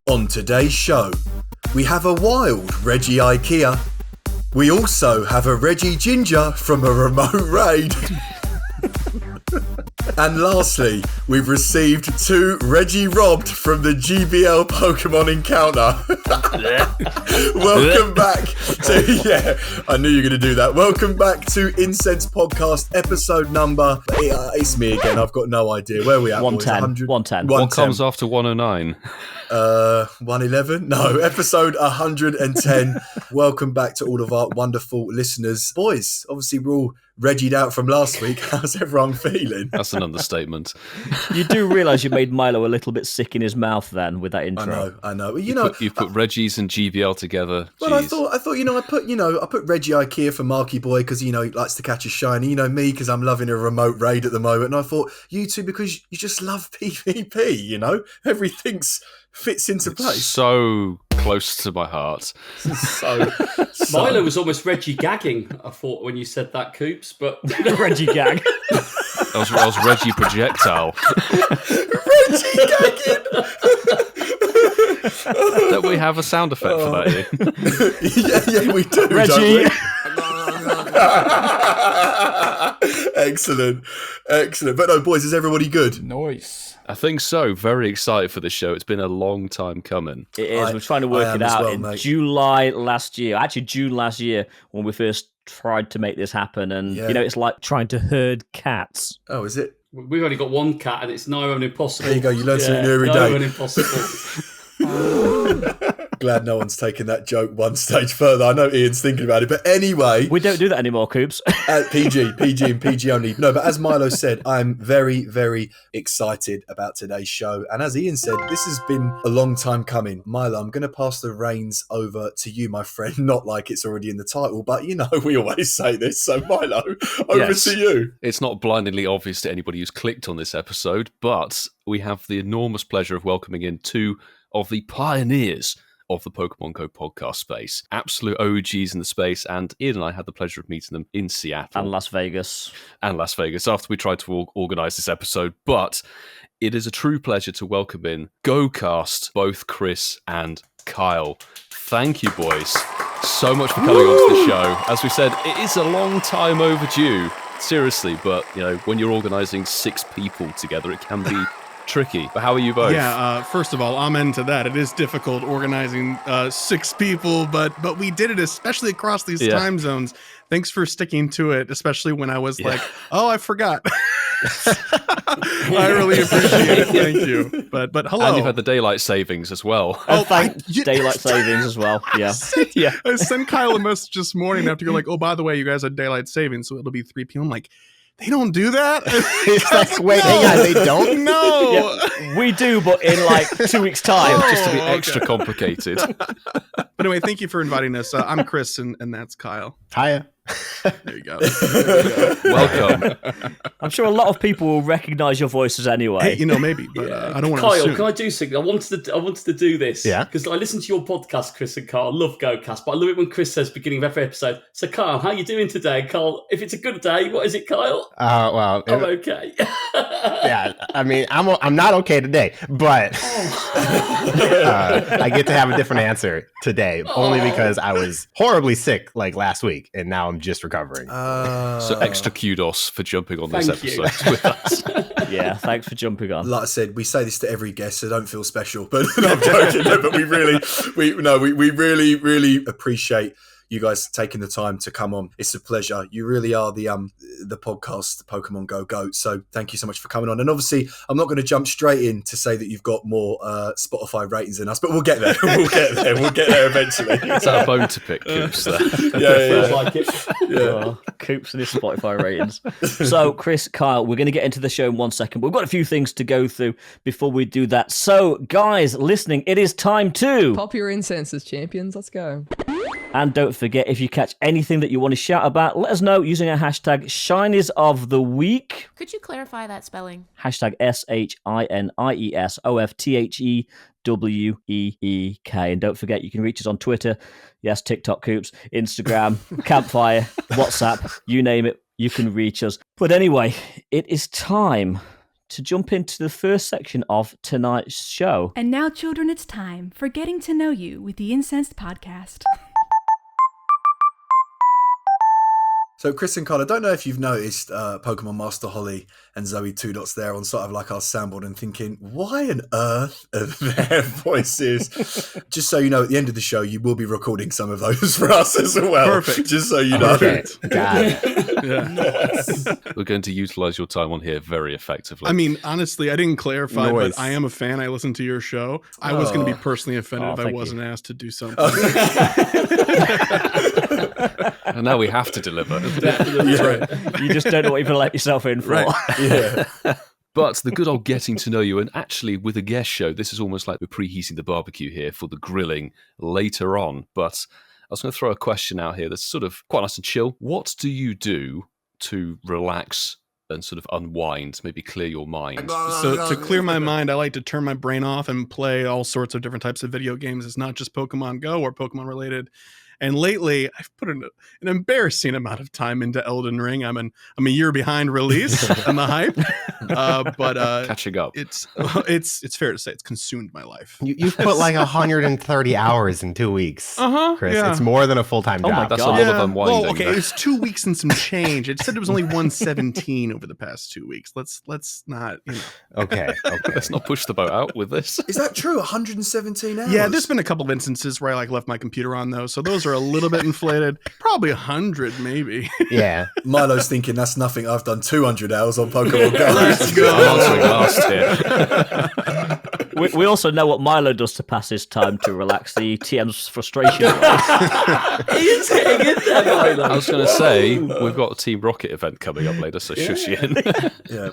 On today's show, we have a wild Reggie IKEA. We also have a Reggie Ginger from a remote raid. And lastly, we've received 2 Reggie robbed from the GBL Pokemon encounter. Welcome back to, I knew you were going to do that. Welcome back to Incensed Podcast, episode number, it's me again, I've got no idea. Where are we at? 110. 110. What comes after 109? 111? No, episode 110. Welcome back to all of our wonderful listeners. Boys, obviously we're all Reggie'd out from last week. How's everyone feeling? That's an understatement. You do realise you made Milo a little bit sick in his mouth then with that intro. I know. Well, You've put Reggie's and GBL together. Well, I thought, I put Reggie IKEA for Marky Boy because, he likes to catch a shiny. Me because I'm loving a remote raid at the moment. And I thought you two because you just love PvP, everything's fits into place. So close to my heart. So Milo was almost Reggie gagging, I thought, when you said that, Coops, but Reggie gag. I was Reggie projectile. Reggie gagging. Don't we have a sound effect for that here? yeah, we do. Reggie. Excellent. But no, boys, is everybody good? Nice. I think so. Very excited for this show. It's been a long time coming. It is. We're trying to work it out in July last year. Actually, June last year when we first tried to make this happen. And, it's like trying to herd cats. Oh, is it? We've only got one cat and it's nigh on impossible. There you go. You learn something new every day. Nigh on impossible. Glad no one's taken that joke one stage further. I know Ian's thinking about it, but anyway, we don't do that anymore, Coops. PG and PG only. No, but as Milo said, I'm very, very excited about today's show. And as Ian said, this has been a long time coming. Milo, I'm going to pass the reins over to you, my friend. Not like it's already in the title, but we always say this. So Milo, over to you. It's not blindingly obvious to anybody who's clicked on this episode, but we have the enormous pleasure of welcoming in 2 of the pioneers of the Pokemon Go podcast space. Absolute OGs in the space, and Ian and I had the pleasure of meeting them in Seattle. And Las Vegas After we tried to organise this episode. But it is a true pleasure to welcome in GOCast, both Chris and Kyle. Thank you, boys, so much for coming onto the show. As we said, it is a long time overdue, seriously, but when you're organising 6 people together, it can be tricky. But how are you both? Yeah, first of all, I'm into that. It is difficult organizing 6 people, but we did it, especially across these time zones. Thanks for sticking to it, especially when I was like, oh, I forgot. I really appreciate it. Thank you. But hello. And you've had the daylight savings as well. Daylight savings as well. Yeah. I sent Kyle a message this morning after you're like, oh, by the way, you guys had daylight savings, so it'll be 3 p.m. I'm like, they don't do that? Wait, they don't? No. Yeah, we do, but in like 2 weeks' time. Just to be extra complicated. But anyway, thank you for inviting us. I'm Chris, and that's Kyle. Hiya. There you go. Welcome. I'm sure a lot of people will recognise your voices anyway. Hey, maybe, but I don't want to Kyle, assume. can I do something? I wanted to do this. Yeah. Because I listen to your podcast, Chris and Carl. I love GOCast, but I love it when Chris says beginning of every episode, so Kyle, how are you doing today? Carl, if it's a good day, what is it, Kyle? Well, I'm okay. Yeah, I mean, I'm not okay today, but I get to have a different answer today, only because I was horribly sick like last week, and now I'm just recovering. So extra kudos for jumping on this Thank episode with us. Yeah, thanks for jumping on. Like I said, we say this to every guest, so don't feel special. But no, I'm joking. No, but we really, really appreciate you guys taking the time to come on. It's a pleasure. You really are the podcast, the Pokemon Go GOAT. So thank you so much for coming on. And obviously, I'm not going to jump straight in to say that you've got more Spotify ratings than us, but we'll get there. We'll get there eventually. Is that a bone to pick, Coops? Yeah. Like it. Oh, Coops and his Spotify ratings. So, Chris, Kyle, we're going to get into the show in 1 second. We've got a few things to go through before we do that. So, guys, listening, it is time to pop your incenses, champions. Let's go. And don't forget, if you catch anything that you want to shout about, let us know using our hashtag Shinies of the Week. Could you clarify that spelling? Hashtag SHINIESOFTHEWEEK. And don't forget, you can reach us on Twitter. Yes, TikTok, Coops, Instagram, Campfire, WhatsApp, you name it, you can reach us. But anyway, it is time to jump into the first section of tonight's show. And now, children, it's time for Getting to Know You with the Incensed Podcast. So, Chris and Carl, I don't know if you've noticed Pokemon Master Holly and Zoe Two Dots there on sort of like our soundboard and thinking, why on earth are their voices? Just so you know, at the end of the show, you will be recording some of those for us as well. Perfect. Just so you know. Perfect. Got it. Yeah. We're going to utilize your time on here very effectively. I mean, honestly, I didn't clarify, Noise. but I am a fan. I listen to your show. I was going to be personally offended if I thank wasn't asked to do something. and now we have to deliver. You just don't know what you've let yourself in for. Right. Yeah. But the good old getting to know you, and actually with a guest show, this is almost like we're preheating the barbecue here for the grilling later on. But I was going to throw a question out here that's sort of quite nice and chill. What do you do to relax and sort of unwind, maybe clear your mind? So to clear my mind, I like to turn my brain off and play all sorts of different types of video games. It's not just Pokemon Go or Pokemon related. And lately, I've put an embarrassing amount of time into Elden Ring. I'm a year behind release on the hype, but Catching up. It's fair to say it's consumed my life. You've put like 130 hours in 2 weeks, Chris. Yeah. It's more than a full-time Oh my job. That's God. a lot of unwinding. Well, okay, there. it was 2 weeks and some change. It said it was only 117 over the past 2 weeks. Let's not, Okay. Let's not push the boat out with this. Is that true? 117 hours? Yeah, there's been a couple of instances where I left my computer on those, so those are a little bit inflated. Probably 100, maybe. Yeah. Milo's thinking that's nothing. I've done 200 hours on Pokemon Go. Let's go. I'm answering last here. We also know what Milo does to pass his time to relax the TM's frustration. He's getting in there, Milo. I was going to say, we've got a Team Rocket event coming up later, so shush you in. Yeah.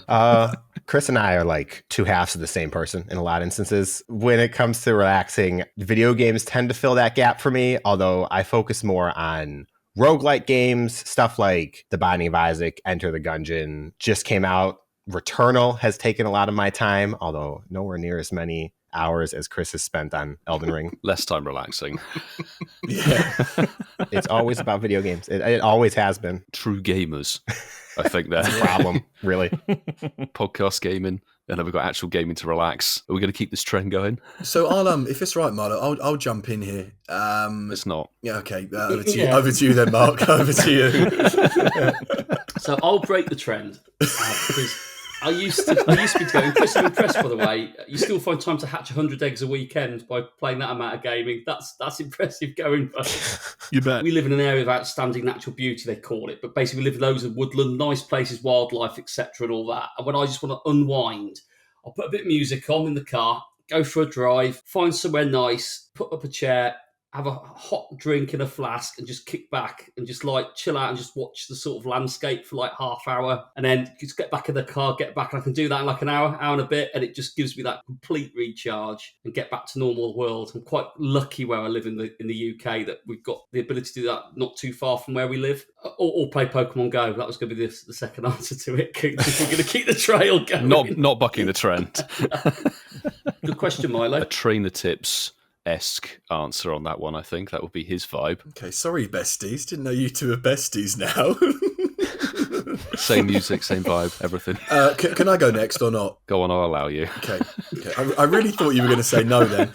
Chris and I are like two halves of the same person in a lot of instances. When it comes to relaxing, video games tend to fill that gap for me, although I focus more on roguelike games, stuff like The Binding of Isaac, Enter the Gungeon just came out. Returnal has taken a lot of my time, although nowhere near as many hours as Chris has spent on Elden Ring. Less time relaxing. Yeah. It's always about video games. It always has been. True gamers, I think That's a that. problem, really. Podcast gaming, and then we've got actual gaming to relax. Are we going to keep this trend going? So I'll if it's right, Milo, I'll jump in here. It's not. Yeah. Okay. Over to you. Over to you then, Mark. Over to you. So I'll break the trend because I used to be going. Chris, I'm impressed, by the way. You still find time to hatch 100 eggs a weekend by playing that amount of gaming. That's impressive going. You bet. We live in an area of outstanding natural beauty, they call it, but basically we live in loads of woodland, nice places, wildlife, etc., and all that. And when I just want to unwind, I'll put a bit of music on in the car, go for a drive, find somewhere nice, put up a chair, have a hot drink in a flask and just kick back and just like chill out and just watch the sort of landscape for like half hour and then just get back in the car, get back, and I can do that in like an hour and a bit, and it just gives me that complete recharge and get back to normal world. I'm quite lucky where I live in the UK that we've got the ability to do that not too far from where we live. Or play Pokemon Go. That was going to be the second answer to it. We're going to keep the trail going. Not bucking the trend. Good question, Milo. A trainer tips-esque answer on that one, I think. That would be his vibe. Okay. Sorry, besties. Didn't know you two are besties now. Same music, same vibe, everything. Can I go next or not? Go on, I'll allow you. Okay. I really thought you were going to say no then.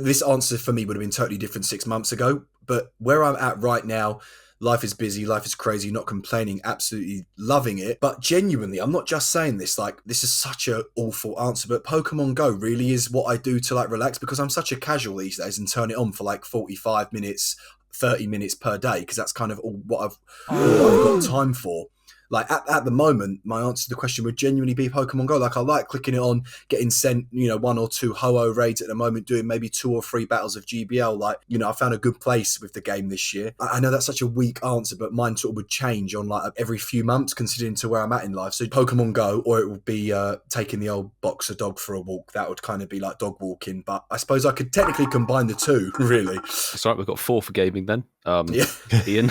This answer for me would have been totally different 6 months ago. But where I'm at right now, life is busy, life is crazy, not complaining, absolutely loving it. But genuinely, I'm not just saying this, like, this is such an awful answer, but Pokemon Go really is what I do to, like, relax, because I'm such a casual these days and turn it on for, like, 45 minutes, 30 minutes per day, because that's kind of all what I've got time for. Like, at the moment, my answer to the question would genuinely be Pokemon Go. Like, I like clicking it on, getting sent, 1 or 2 Ho-Oh raids at the moment, doing maybe 2 or 3 battles of GBL. Like, I found a good place with the game this year. I know that's such a weak answer, but mine sort of would change on, like, every few months, considering to where I'm at in life. So Pokemon Go, or it would be taking the old boxer dog for a walk. That would kind of be like dog walking. But I suppose I could technically combine the two, really. That's right, we've got 4 for gaming then. Yeah. Ian?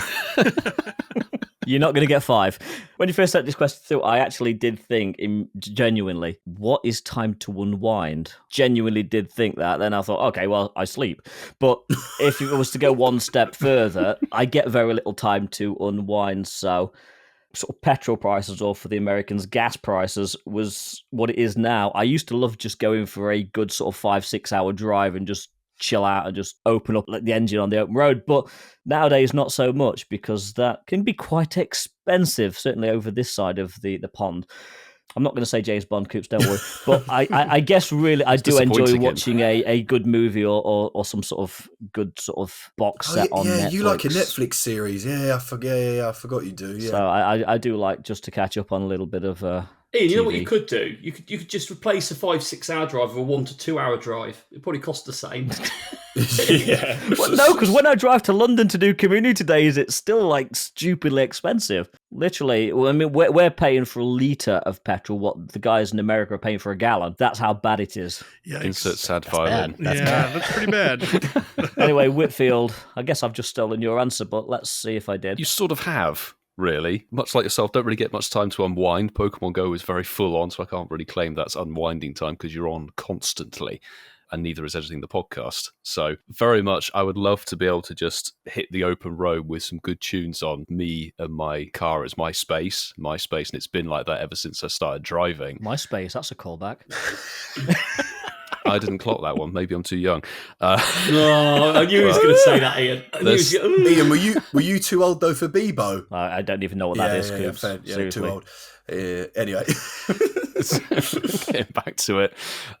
You're not going to get 5. When you first sent this question through, I actually did think, genuinely, what is time to unwind? Genuinely did think that. Then I thought, okay, well, I sleep. But if it was to go one step further, I get very little time to unwind. So sort of petrol prices, or for the Americans, gas prices, was what it is now, I used to love just going for a good sort of 5-6 hour drive and just chill out and just open up the engine on the open road. But nowadays, not so much, because that can be quite expensive, certainly over this side of the pond. I'm not going to say James Bond, Coops, don't worry. But I guess really I do enjoy watching a good movie or some sort of good sort of box set on Netflix. Yeah, you like a Netflix series. Yeah, I forgot you do. Yeah. So I do like just to catch up on a little bit of Ian, you know TV. what you could do? You could just replace a 5-6 hour drive with a 1 to 2 hour drive. It probably costs the same. Yeah. Well, no, because when I drive to London to do community days, it's still like stupidly expensive. Literally, I mean, we're paying for a litre of petrol what the guys in America are paying for a gallon. That's how bad it is. Yikes. Insert sad violin. That's pretty bad. Anyway, Whitfield, I guess I've just stolen your answer, but let's see if I did. You sort of have, really. Much like yourself, don't really get much time to unwind. Pokemon Go is very full on, so I can't really claim that's unwinding time because you're on constantly. And neither is editing the podcast. So very much, I would love to be able to just hit the open road with some good tunes on. Me and my car is my space, and it's been like that ever since I started driving. MySpace, that's a callback. I didn't clock that one. Maybe I'm too young. No, I knew he was going to say that, Ian. Ian, were you too old though for Bebo? I don't even know what that is. Yeah, Coops. yeah, too old. Anyway. Getting back to it,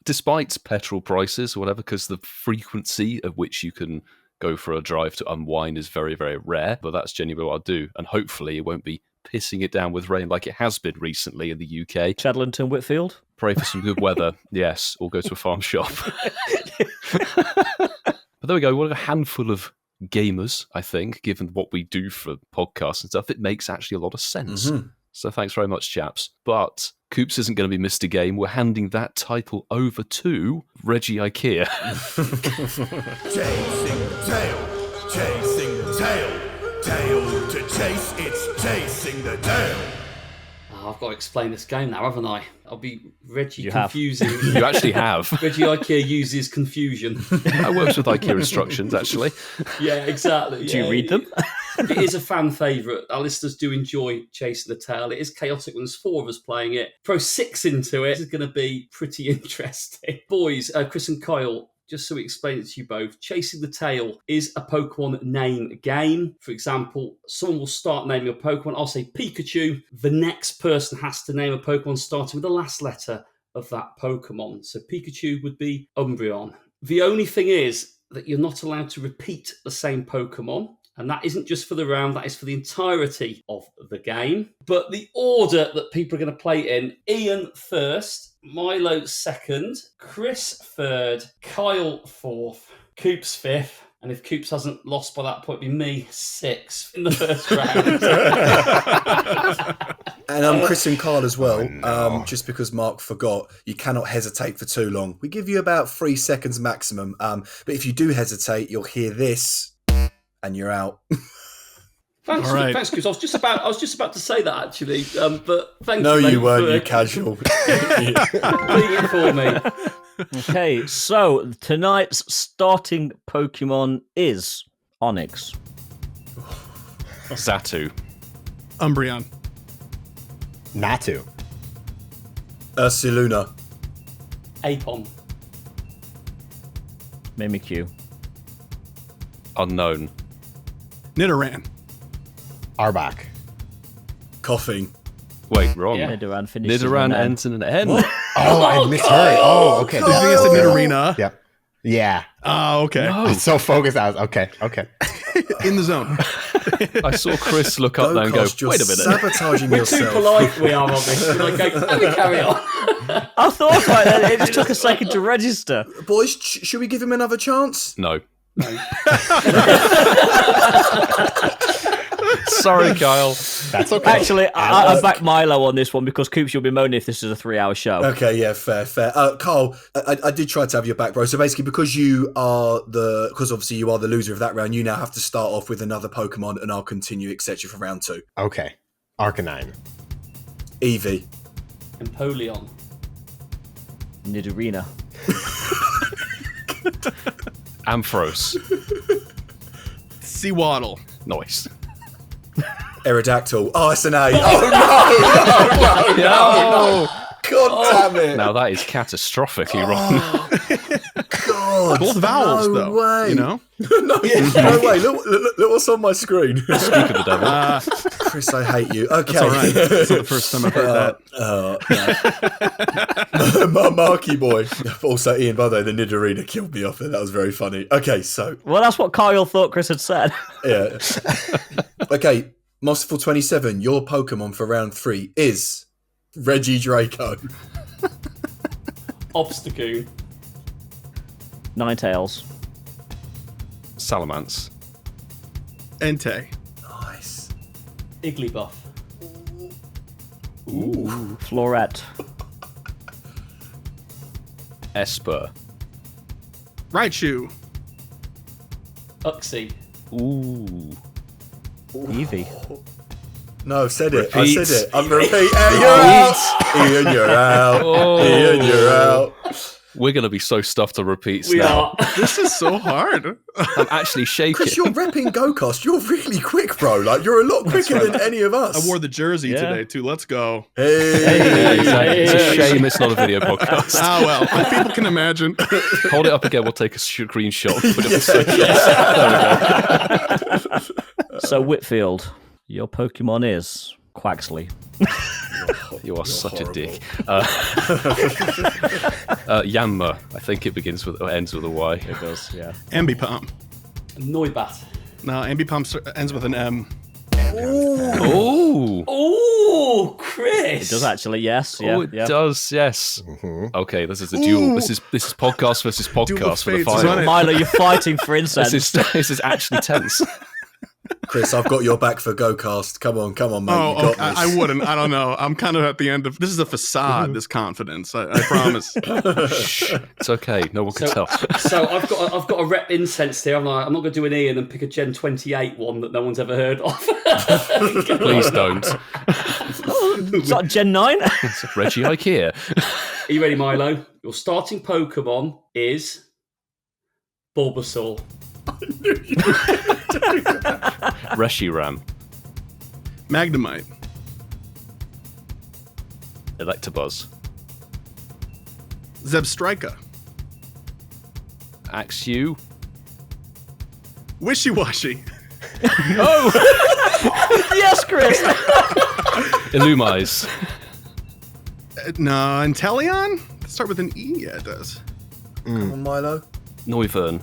despite petrol prices or whatever, because the frequency of which you can go for a drive to unwind is very, very rare, but that's genuinely what I'll do, and hopefully it won't be pissing it down with rain like it has been recently in the UK. Chadlington, Whitfield? Pray for some good weather, yes, or go to a farm shop. But there we go, we're a handful of gamers, I think, given what we do for podcasts and stuff. It makes actually a lot of sense. Mm-hmm. So thanks very much, chaps. But Coops isn't going to be Mr. Game. We're handing that title over to Reggie IKEA. Chasing the tail, chasing the tail. Tail to chase, it's chasing the tail. Oh, I've got to explain this game now, haven't I? I'll be Reggie You confusing. You actually have. Reggie IKEA uses confusion. That works with IKEA instructions, actually. Yeah, exactly. Do you read them? It is a fan favourite. Our listeners do enjoy Chasing the Tail. It is chaotic when there's 4 of us playing it. Throw 6 into it. This is going to be pretty interesting. Boys, Chris and Kyle, just so we explain it to you both, Chasing the Tail is a Pokemon name game. For example, someone will start naming a Pokemon. I'll say Pikachu. The next person has to name a Pokemon starting with the last letter of that Pokemon. So Pikachu would be Umbreon. The only thing is that you're not allowed to repeat the same Pokemon. And that isn't just for the round, that is for the entirety of the game. But the order that people are going to play in, Ian first, Milo second, Chris third, Kyle fourth, Coops fifth, and if Coops hasn't lost by that point, it'd be me sixth in the first round. And I'm Chris and Carl as well. Oh, no. Just because Mark forgot, you cannot hesitate for too long. We give you about 3 seconds maximum. But if you do hesitate, you'll hear this. And you're out. Thanks, All right. Thanks, Chris. I was just about to say that actually, but thank No, you. you weren't. You casual. Playing it for me. Okay, so tonight's starting Pokemon is Onyx, Xatu, Umbreon, Natu, Ursaluna, Apon, Mimikyu, Unknown, Nidoran, Arbok, coughing. Wait, wrong. Yeah. Nidoran finishes Nidoran with an N. ends in an N. Oh, I misheard. Oh, okay. Did you think I said Nidorina? Yep. Yeah. Oh, okay. No. I'm so focused. I was okay. In the zone. I saw Chris look up there and go, GOCast, you're wait a minute. sabotaging We're too yourself. polite we are on this. We're like, let me carry on. I thought about that. It just took a second to register. Boys, should we give him another chance? No. Sorry, Kyle. That's okay. Actually, I back Milo on this one because Coops, you'll be moaning if this is a 3-hour show. Okay, yeah, fair. Carl, I did try to have your back, bro. So basically, because obviously you are the loser of that round, you now have to start off with another Pokemon, and I'll continue, etc. for round 2. Okay. Arcanine, Eevee, Empoleon, Nidorina, Ampharos. Seawaddle, Nice. Aerodactyl. Oh, it's an A. Oh, no. God damn it. Now that is catastrophically wrong. God. Both vowels, no though. Way. You know? No way. Look what's on my screen. Speak of the devil. Chris, I hate you. Okay. That's all right. That's not the first time I've heard that. No. Marky boy. Also, Ian, by the way, the Nidorina killed me off there. That was very funny. Okay, so. Well, that's what Kyle thought Chris had said. Yeah. Okay, Masterful 27, your Pokemon for round 3 is Regidrago. Obstagoon. Ninetales. Salamence. Entei. Nice. Igglybuff. Ooh. Floret. Esper. Raichu. Uxie. Ooh. Eevee. No, I've said it. Repeat. I said it. I'm repeating. You're out. Ian, you're out. Oh. Ian, you're out. We're going to be so stuffed on repeats We now. are. This is so hard. I'm actually shaking. Chris, you're repping GOCast. You're really quick, bro. Like, you're a lot quicker than any of us. I wore the jersey Yeah. today, too. Let's go. Hey. It's a shame it's not a video podcast. Ah, well. If people can imagine. Hold it up again. We'll take a screenshot. Put it on socials. So, Whitfield, your Pokemon is Quaxley. You are such horrible. a dick. Yanma. I think it ends with a Y. It does, yeah. Ambipom. Noibat. No, Ambipom ends with an M. Oh. Oh, Chris. It does actually, yes. Yeah, Oh, it yeah. does, yes. Okay, this is a duel. This is podcast versus podcast for the fates is final. on it. Milo, you're fighting for Incensed. This is actually tense. Chris, I've got your back for GOCast. Come on, mate. Oh, you got okay. this. I wouldn't. I don't know. I'm kind of at the end of this is a facade. This confidence, I promise. It's okay. No one can tell. So I've got a rep Incensed here. I'm not going to do an Ian and pick a Gen 28 one that no one's ever heard of. Please don't. Is that Gen 9? It's Reggie Ikea. Are you ready, Milo? Your starting Pokemon is Bulbasaur. Reshiram. Magnemite. Electabuzz. Zebstrika. Axew. Wishy-washy. Yes, Chris. Illumise. No, Inteleon? Start with an E? Yeah, it does. Come on, Milo. Noivern.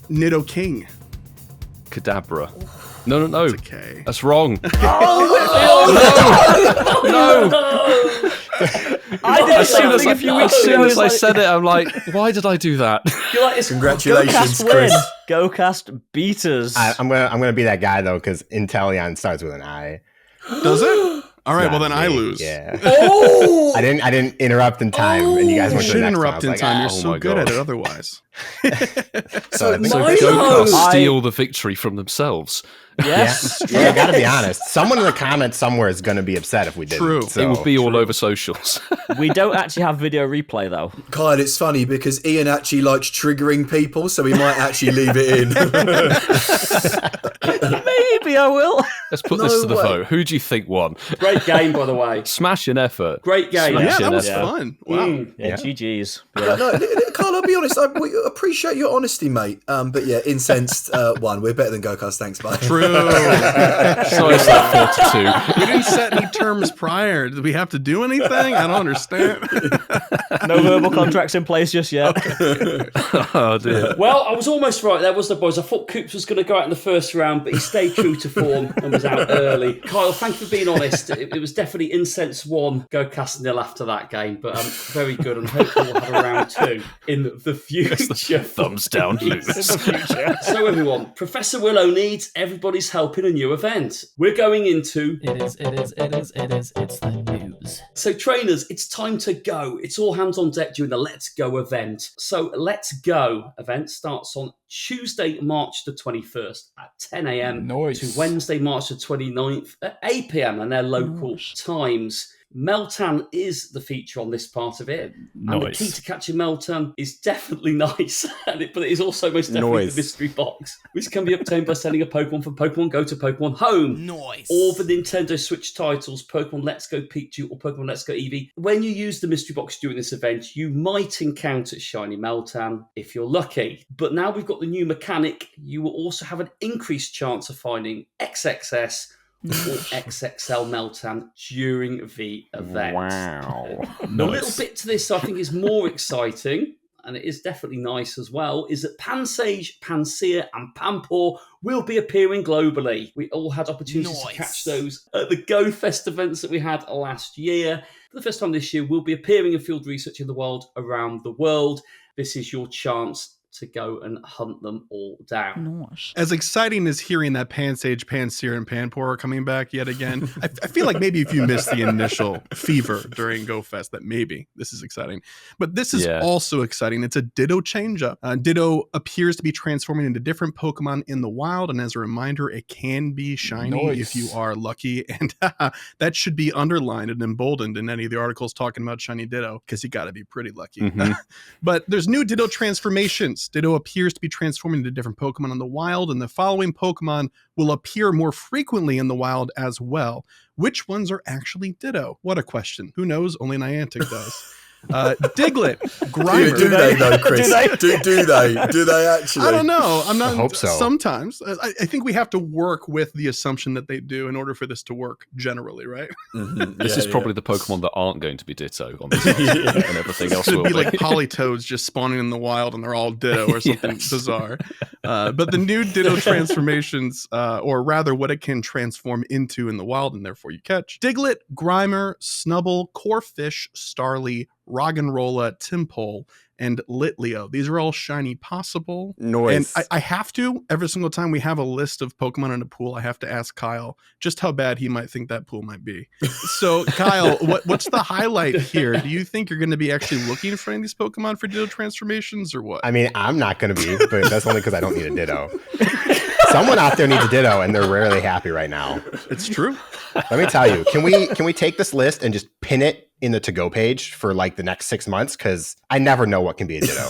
Nidoking. Kadabra. No. It's a K. That's wrong. I did As soon as, something a few weeks as, soon ago. as I said it, I'm like, why did I do that? You're like, it's Congratulations, GOCast win. Chris. GOCast beaters. I'm gonna be that guy though, because Inteleon starts with an I. Does it? All right, well then I me. lose. Yeah. Oh! I didn't interrupt in time, and you guys You went to should the next interrupt one. in time. You're oh so my good God. at it otherwise. So, So Milo! GOCast steal the victory from themselves. yes. Yeah, I gotta be honest. Someone in the comments somewhere is gonna be upset if we didn't. True. So. It would be all over socials. We don't actually have video replay, though. Kyle, it's funny because Ian actually likes triggering people, so he might actually leave it in. Maybe I will. Let's put No this to the way. vote. Who do you think won? Great game, by the way. Smashing effort. Great game. Yeah, that was Yeah. fun. Wow. Mm. Yeah, GG's. No, Kyle, I'll be honest. We appreciate your honesty, mate. But yeah, Incensed won. We're better than GOCast. Thanks, mate. True. So it's like 4-2. We didn't set any terms prior. Did we have to do anything? I don't understand. No verbal contracts in place just yet. Oh dear. Well, I was almost right there, wasn't I, boys? I thought Coops was going to go out in the first round, but he stayed true to form and was out early. Kyle, thank you for being honest. It was definitely Incense 1, GOCast 0 after that game, but very good, and hopefully we'll have a round 2 in the future. Thumbs down, lose. So everyone, Professor Willow needs everybody's help in a new event. We're going into... It's the news. So trainers, it's time to go. It's all hands on deck during the Let's Go event. So Let's Go event starts on Tuesday, March the 21st at 10 a.m. Nice. to Wednesday, March the 29th at 8 p.m. and their local times. Meltan is the feature on this part of it. Nice. And the key to catching Meltan is definitely nice, but it is also most definitely the mystery box, which can be obtained by selling a Pokemon from Pokemon Go to Pokemon Home. Nice. Or the Nintendo Switch titles, Pokemon Let's Go Pikachu or Pokemon Let's Go Eevee. When you use the mystery box during this event, you might encounter Shiny Meltan if you're lucky. But now we've got the new mechanic, you will also have an increased chance of finding XXS or XXL Meltan during the event. Wow. A little bit to this I think is more exciting, and it is definitely nice as well, is that Pansage, Pansear and Panpour will be appearing globally. We all had opportunities to catch those at the GOFest events that we had last year. For the first time this year, we'll be appearing in field research in the wild around the world. This is your chance to go and hunt them all down. Nice. As exciting as hearing that Pansage, Pansear, and Panpour are coming back yet again, I feel like maybe if you missed the initial fever during GoFest, that maybe this is exciting. But this is also exciting. It's a Ditto change-up. Ditto appears to be transforming into different Pokemon in the wild, and as a reminder, it can be shiny if you are lucky, and that should be underlined and emboldened in any of the articles talking about shiny Ditto, because you got to be pretty lucky. But there's new Ditto transformations. Ditto appears to be transforming into different Pokemon in the wild, and the following Pokemon will appear more frequently in the wild as well. Which ones are actually Ditto? What a question. Who knows? Only Niantic does. Diglett, Grimer. Do they though, Chris? Do they? Do they actually? I don't know. I hope so. Sometimes. I think we have to work with the assumption that they do in order for this to work generally, right? This is probably the Pokemon that aren't going to be Ditto on this and everything else will be like Polytoads just spawning in the wild and they're all Ditto or something bizarre. But the new Ditto transformations, or rather what it can transform into in the wild and therefore you catch: Diglett, Grimer, Snubbull, Corphish, Starly, Roggenrola, Timpole, and Litleo. These are all shiny possible. Noise. And I have to, every single time we have a list of Pokemon in a pool, I have to ask Kyle just how bad he might think that pool might be. So, Kyle, what's the highlight here? Do you think you're going to be actually looking for any of these Pokemon for Ditto transformations or what? I mean, I'm not going to be, but that's only because I don't need a Ditto. Someone out there needs a Ditto, and they're rarely happy right now. It's true. Let me tell you, can we take this list and just pin it in the to-go page for like the next 6 months? Because I never know what can be a Ditto.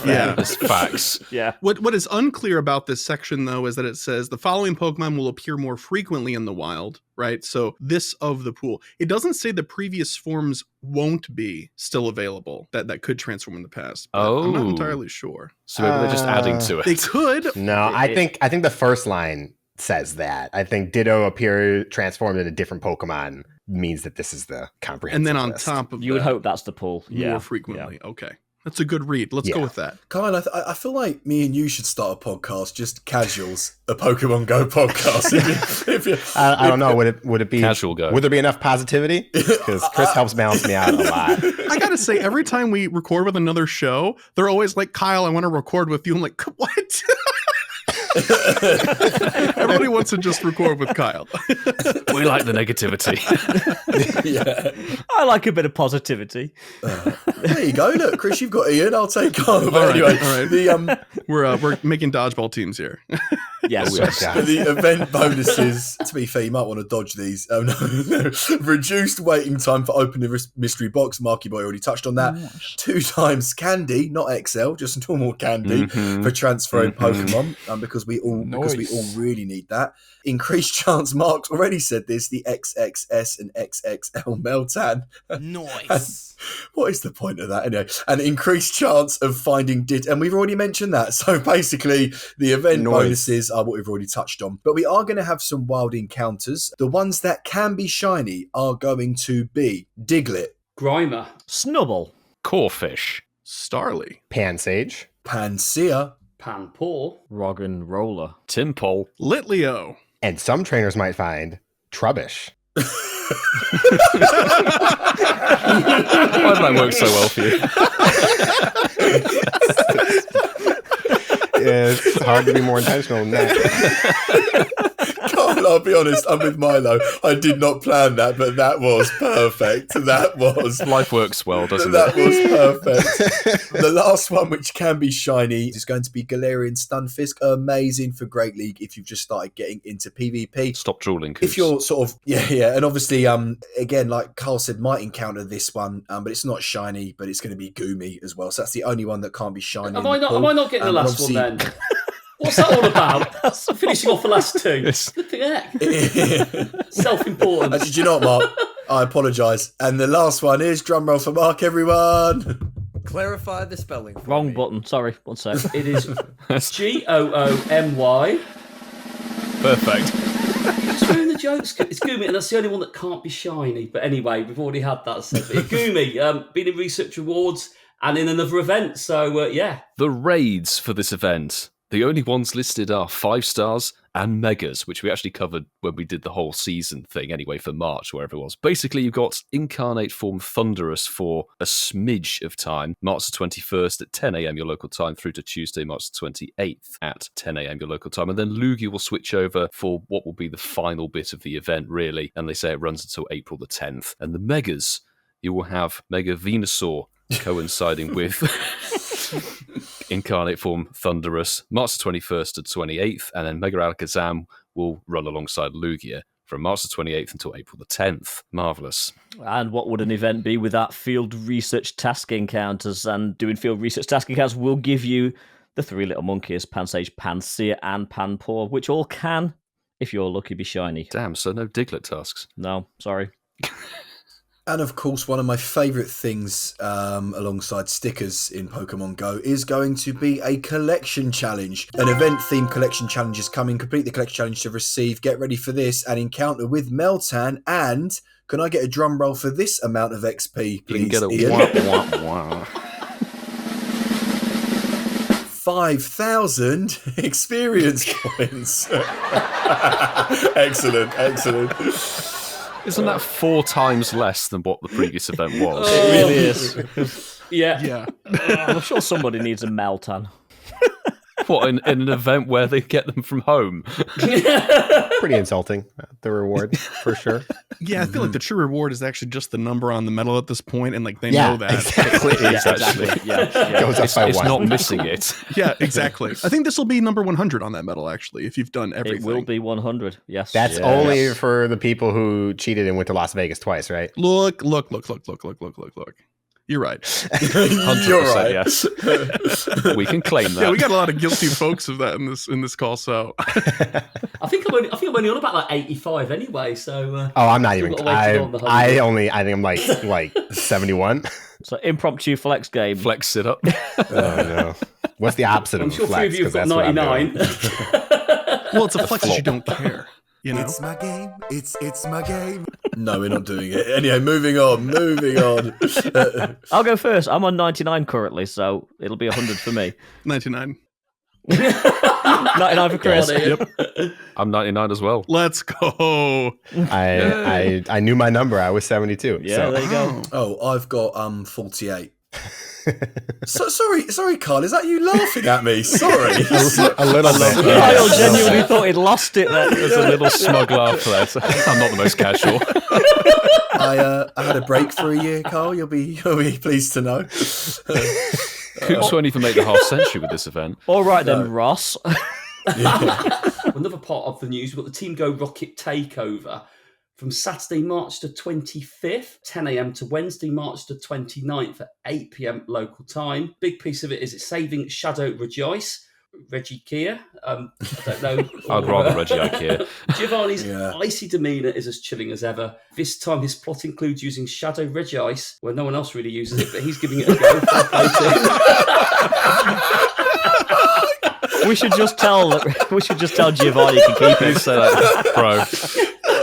Yeah, it's facts. Yeah. What is unclear about this section, though, is that it says the following Pokemon will appear more frequently in the wild, right? So this of the pool. It doesn't say the previous forms won't be still available that could transform in the past. I'm not entirely sure. So maybe they're just adding to it. They could. No, I think the first line says that. I think Ditto appear transformed into different Pokemon means that this is the comprehensive And then on list. top of You would hope that's the pull. more frequently. Okay. That's a good read. Let's go with that. Kyle, I feel like me and you should start a podcast, just casuals, a Pokemon Go podcast. I don't know. Would it be Casual Go? Would there be enough positivity? Because Chris helps balance me out a lot. I gotta say, every time we record with another show, they're always like, Kyle, I want to record with you. I'm like, what? Everybody wants to just record with Kyle. We like the negativity. I like a bit of positivity. There you go. Look, Chris, you've got Ian. I'll take Kyle. But All anyway, right. We're making dodgeball teams here. Yes. For the event bonuses, to be fair, you might want to dodge these. Oh, no. Reduced waiting time for opening the mystery box. Marky Boy already touched on that. 2 times candy, not XL, just normal candy for transferring Pokemon. Because we all really need that. Increased chance. Mark's already said this. The XXS and XXL Meltan. Nice. What is the point of that anyway? An increased chance of finding and we've already mentioned that. So basically, the event bonuses are what we've already touched on. But we are going to have some wild encounters. The ones that can be shiny are going to be Diglett, Grimer, Snubbull, Corphish, Starly, Pansage, Pansear, Panpour, Roggenrola, Timpole, Litleo, and some trainers might find Trubbish. Why did that work so well for you? It's hard to be more intentional than that. I'll be honest, I'm with Milo. I did not plan that, but that was perfect. That was... Life works well, doesn't That it? was perfect. The last one, which can be shiny, is going to be Galarian Stunfisk. Amazing for Great League if you've just started getting into PvP. Stop drooling, Coos. If you're sort of... Yeah. And obviously, again, like Carl said, might encounter this one, but it's not shiny, but it's going to be Goomy as well. So that's the only one that can't be shiny. Am I not getting the last one then? What's that all about? Finishing off the last two. What the heck? Self-importance. Actually, do you know what, Mark? I apologise. And the last one is drumroll for Mark, everyone. Clarify the spelling. Wrong button. Sorry. One sec. It is Goomy. Perfect. Screwing the jokes. It's Goomy, and that's the only one that can't be shiny. But anyway, we've already had that said. But Goomy, been in Research Awards and in another event. So, yeah. The raids for this event. The only ones listed are 5 stars and megas, which we actually covered when we did the whole season thing anyway for March, wherever it was. Basically, you've got Incarnate Form Thunderous for a smidge of time, March the 21st at 10 a.m. your local time through to Tuesday, March the 28th at 10 a.m. your local time. And then Lugia will switch over for what will be the final bit of the event, really. And they say it runs until April the 10th. And the megas, you will have Mega Venusaur coinciding with... Incarnate Form Thunderous, March the 21st to 28th, and then Mega Alakazam will run alongside Lugia from March the 28th until April the 10th. Marvellous. And what would an event be without field research task encounters? And doing field research task encounters will give you the 3 little monkeys, Pansage, Pansear, and Panpour, which all can, if you're lucky, be shiny. Damn, so no Diglett tasks. No, sorry. And of course, one of my favourite things alongside stickers in Pokemon Go is going to be a collection challenge. An event-themed collection challenge is coming. Complete the collection challenge to receive. Get ready for this. An encounter with Meltan. And can I get a drum roll for this amount of XP, please? You can get a Ian? wah. 5,000 experience points. Excellent. Isn't that 4 times less than what the previous event was? It really is. Yeah. I'm sure somebody needs a Meltan. What, in an event where they get them from home? Pretty insulting, the reward, for sure. Yeah, I feel like the true reward is actually just the number on the medal at this point, and like they Yeah, know that. exactly. Yeah. Goes up by It's one. not missing it. Yeah, exactly. I think this will be number 100 on that medal, actually, if you've done everything. It will be 100, yes. That's only for the people who cheated and went to Las Vegas twice, right? Look. You're right. 100% You're right. yes. We can claim that. Yeah, we got a lot of guilty folks of that in this call. So I think I'm only on about like 85 anyway. So I'm not even. still got a way to go on the 100. I think I'm like 71. So impromptu flex game. Flex it up. Oh no. What's the opposite I'm of sure a flex? 3 of you have 'Cause got that's what I'm 99. doing. well, it's a flex that you don't care. You know. It's my game. It's my game. No, we're not doing it. Anyway, moving on. I'll go first. I'm on 99 currently, so it'll be 100 for me. 99. 99 for Chris. Yep. I'm 99 as well. Let's go. I knew my number. I was 72. Yeah, so. there you go. Oh, I've got 48. So sorry, Carl. Is that you laughing at me? Sorry, a little bit. Kyle genuinely thought he'd lost it then. There's a little smug laugh there. I'm not the most casual. I had a break for a year, Carl. You'll be pleased to know. Coops won't even make the half century with this event. All right then, Ross. Another part of the news, we've got the Team Go Rocket Takeover from Saturday, March the 25th, 10 a.m. to Wednesday, March the 29th at 8 p.m. local time. Big piece of it is it's saving Shadow Rejoice, Reggie Kia. I don't know. I'd rather Reggie Ikea. Giovanni's icy demeanour is as chilling as ever. This time his plot includes using Shadow Rejoice, where no one else really uses it, but he's giving it a go. We should just tell Giovanni to keep You it. say that,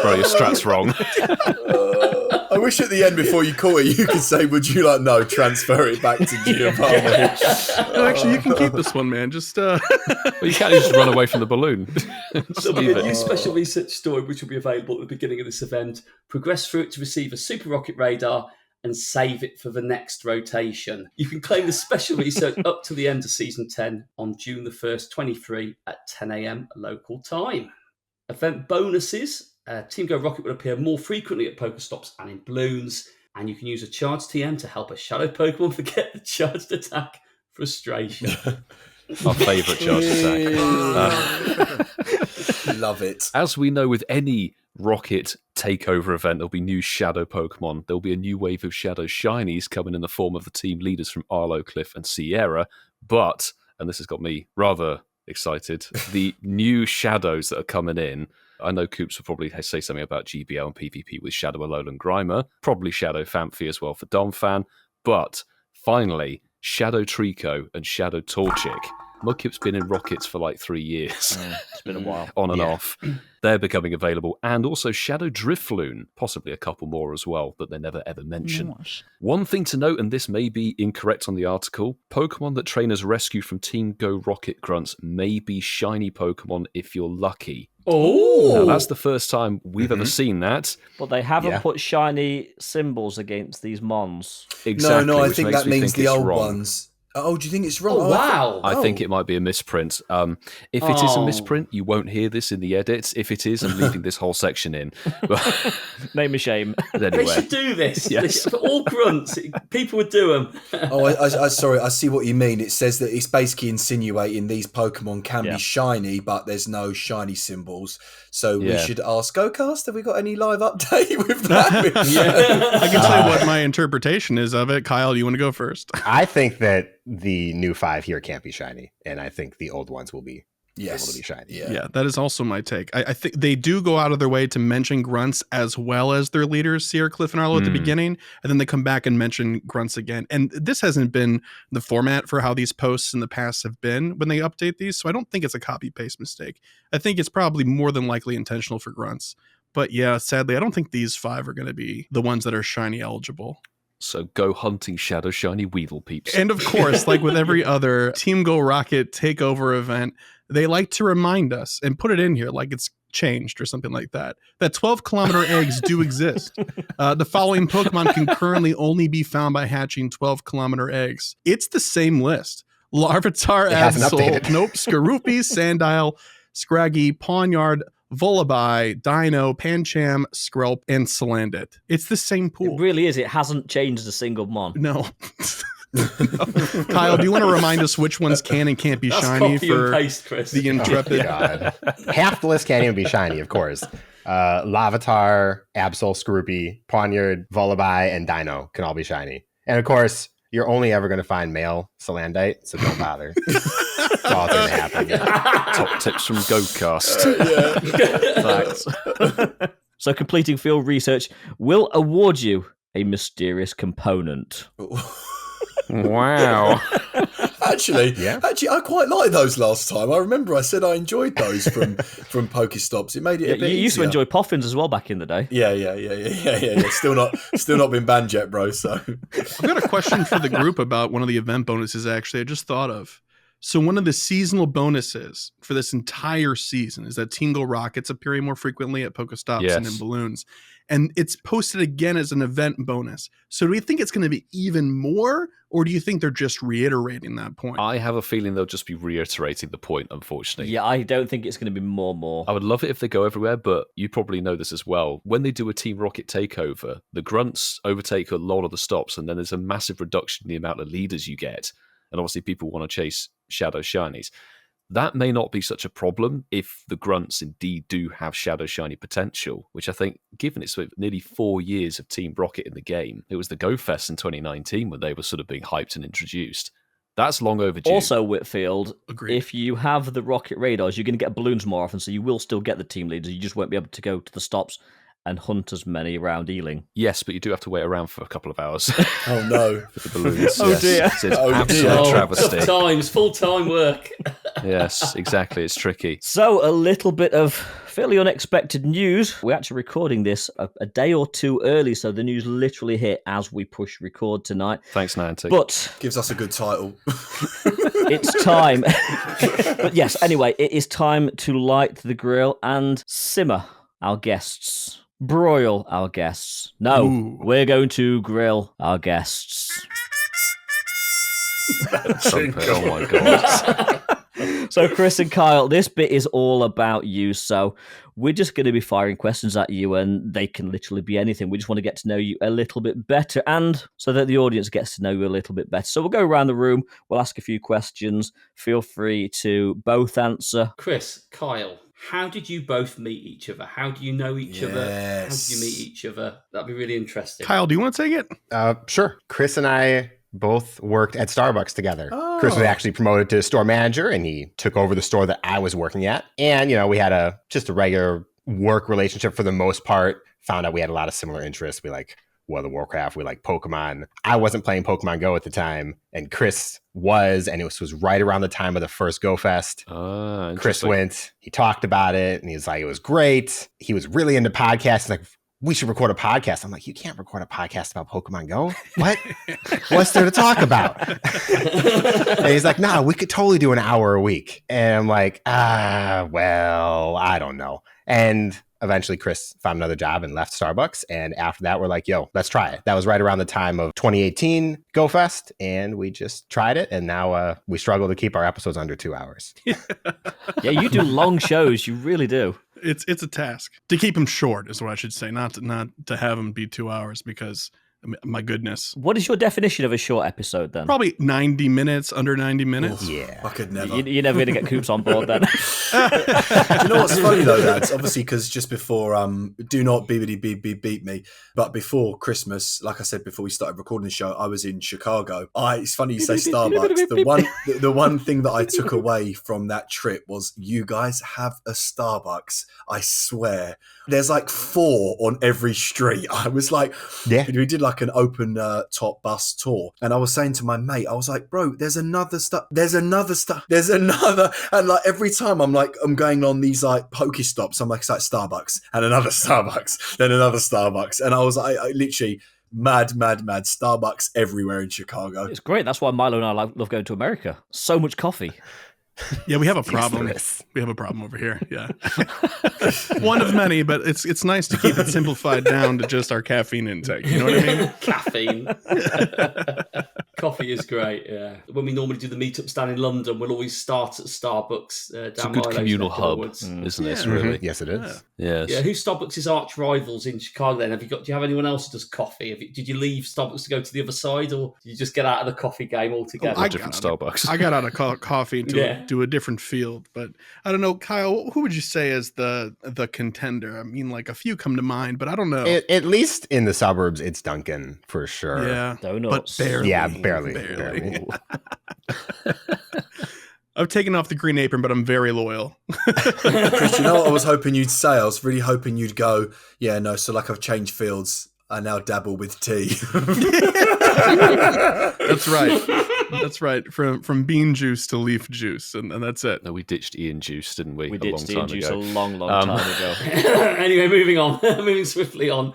bro, your strat's wrong. I wish at the end, before you call it, you could say, "Would you like no transfer it back to Giovanni?" No, actually, you can keep this one, man. Just Well, you can't just run away from the balloon. Just There'll be leave a it. new special research story which will be available at the beginning of this event. Progress through it to receive a Super Rocket Radar and save it for the next rotation. You can claim the special research up to the end of Season 10 on June the 1st, 23 at 10 a.m. local time. Event bonuses. Team Go Rocket will appear more frequently at Pokestops and in balloons, and you can use a charged TM to help a shadow Pokemon forget the charged attack frustration. Our favourite charged attack. Love it. As we know with any Rocket takeover event, there'll be new shadow Pokemon. There'll be a new wave of shadow shinies coming in the form of the team leaders from Arlo, Cliff, and Sierra. But, and this has got me rather excited, the new shadows that are coming in. I know Coops will probably say something about GBL and PvP with Shadow Alolan Grimer, probably Shadow Famfi as well for Domfan, but finally, Shadow Trico and Shadow Torchic. Mudkip's been in Rockets for like 3 years. It's been a while. On and off. They're becoming available. And also Shadow Drifloon, possibly a couple more as well, that they never ever mention. One thing to note, and this may be incorrect on the article, Pokemon that trainers rescue from Team Go Rocket grunts may be shiny Pokemon if you're lucky. Oh! Now, that's the first time we've ever seen that. But they haven't put shiny symbols against these mons. Exactly. No, I which think makes that me means think the it's old wrong. ones. Oh, do you think it's wrong? Oh, wow. I think it might be a misprint. If it is a misprint, you won't hear this in the edits. If it is, I'm leaving this whole section in. Name a shame. Anyway. They should do this. Yes. For all grunts, people would do them. I sorry, I see what you mean. It says that it's basically insinuating these Pokemon can be shiny, but there's no shiny symbols. So we should ask GOCast, have we got any live update with that? I can tell you what my interpretation is of it. Kyle, you want to go first? I think that the new 5 here can't be shiny, and I think the old ones will be able to be shiny. Yeah, that is also my take. I think they do go out of their way to mention grunts as well as their leaders, Sierra, Cliff, and Arlo at the beginning, and then they come back and mention grunts again. And this hasn't been the format for how these posts in the past have been when they update these, so I don't think it's a copy-paste mistake. I think it's probably more than likely intentional for grunts. But yeah, sadly, I don't think these 5 are going to be the ones that are shiny eligible. So go hunting Shadow Shiny Weevil peeps. And of course, like with every other Team Go Rocket takeover event, they like to remind us and put it in here like it's changed or something like that 12-kilometer eggs do exist. The following Pokemon can currently only be found by hatching 12-kilometer eggs. It's the same list. Larvitar, Absol, Skorupi, Sandile, Scraggy, Pawniard, Vullaby, Dino, Pancham, Skrelp, and Salandit. It's the same pool. It really is. It hasn't changed a single mon. No. Kyle, do you want to remind us which ones can and can't be shiny for the Intrepid? Half the list can't even be shiny, of course. Larvitar, Absol, Skorupi, Pawniard, Vullaby, and Dino can all be shiny. And of course, you're only ever going to find male Salandite, so don't bother. It's all going to happen. Top tips from GOCast. Thanks. So completing field research will award you a mysterious component. Wow. Actually, I quite like those last time. I remember I said I enjoyed those from Pokestops. It made it a bit You used to easier. enjoy Poffins as well back in the day. Yeah. Still not been banned yet, bro. So I've got a question for the group about one of the event bonuses. Actually, I just thought of. So one of the seasonal bonuses for this entire season is that Team Go Rockets appearing more frequently at Pokestops and in balloons. And it's posted again as an event bonus. So do we think it's going to be even more, or do you think they're just reiterating that point? I have a feeling they'll just be reiterating the point, unfortunately. Yeah, I don't think it's going to be more. I would love it if they go everywhere, but you probably know this as well. When they do a Team Rocket takeover, the grunts overtake a lot of the stops, and then there's a massive reduction in the amount of leaders you get. And obviously people want to chase Shadow Shinies. That may not be such a problem if the grunts indeed do have Shadow Shiny potential, which I think, given it's nearly 4 years of Team Rocket in the game, it was the GoFest in 2019 when they were sort of being hyped and introduced. That's long overdue. Also, Whitfield, if you have the Rocket Radars, you're going to get balloons more often, so you will still get the team leaders. You just won't be able to go to the stops and hunt as many around Ealing. Yes, but you do have to wait around for a couple of hours. Oh no. For the balloons. Oh dear. It's absolute travesty. Tough times, full-time work. Yes, exactly. It's tricky. So a little bit of fairly unexpected news. We're actually recording this a day or two early, so the news literally hit as we push record tonight. Thanks, Niantic. But gives us a good title. It's time. But yes, anyway, it is time to light the grill and simmer our guests. Broil our guests. No, we're going to grill our guests. Oh my god. So, Chris and Kyle, this bit is all about you. So, we're just going to be firing questions at you, and they can literally be anything. We just want to get to know you a little bit better, and so that the audience gets to know you a little bit better. So, we'll go around the room. We'll ask a few questions. Feel free to both answer. Chris, Kyle, how did you both meet each other? How do you know each other? How did you meet each other? That'd be really interesting. Kyle, do you want to take it? Sure. Chris and I both worked at Starbucks together. Chris was actually promoted to store manager, and he took over the store that I was working at. And, we had just a regular work relationship for the most part. Found out we had a lot of similar interests. We like World of Warcraft. We like Pokemon. I wasn't playing Pokemon Go at the time, and Chris was, and it was right around the time of the first GoFest. Chris went, he talked about it, and he was like, it was great. He was really into podcasts. Like, we should record a podcast. I'm like, you can't record a podcast about Pokemon Go. What? What's there to talk about? And he's like, nah, we could totally do an hour a week. And I'm like, well, I don't know. And eventually Chris found another job and left Starbucks. And after that, we're like, yo, let's try it. That was right around the time of 2018 GoFest. And we just tried it. And now we struggle to keep our episodes under 2 hours. Yeah, you do long shows. You really do. It's a task to keep them short, is what I should say, not to have them be 2 hours, because my goodness. What is your definition of a short episode then? Probably 90 minutes, under 90 minutes. Yeah. I could never. You're never going to get Coops on board then. You know what's funny though, lads? Obviously, because just before, do not beep me, but before Christmas, like I said, before we started recording the show, I was in Chicago. It's funny you say Starbucks. The one thing that I took away from that trip was you guys have a Starbucks. I swear. There's like 4 on every street. I was like, yeah, we did like an open top bus tour, and I was saying to my mate, I was like, bro, there's another, and like every time I'm going on these like Pokestops, I'm like, it's like Starbucks and another Starbucks, then another Starbucks, and I was I literally mad Starbucks everywhere in Chicago. It's great. That's why Milo and I love going to America. So much coffee. Yeah, we have a problem. We have a problem over here. Yeah, one of many, but it's nice to keep it simplified down to just our caffeine intake. You know what I mean? Caffeine. Coffee is great. Yeah. When we normally do the meetups down in London, we'll always start at Starbucks. It's a good communal hub, isn't it? Really? Yes, it is. Yes. Yeah. Who's Starbucks' arch rivals in Chicago? Then do you have anyone else who does coffee? Did you leave Starbucks to go to the other side, or did you just get out of the coffee game altogether? Starbucks. I got out of coffee to a different field, but I don't know, Kyle. Who would you say is the contender? I mean, like a few come to mind, but I don't know. At least in the suburbs, it's Dunkin' for sure. Yeah, donuts. But barely. Yeah, barely. I've taken off the green apron, but I'm very loyal. Chris, you know what I was hoping you'd say? I was really hoping you'd go, yeah, no, so like I've changed fields. I now dabble with tea. That's right. That's right. From bean juice to leaf juice, and that's it. No, we ditched Ian Juice, didn't we? We ditched Ian Juice a long time ago. Anyway, moving on. Moving swiftly on.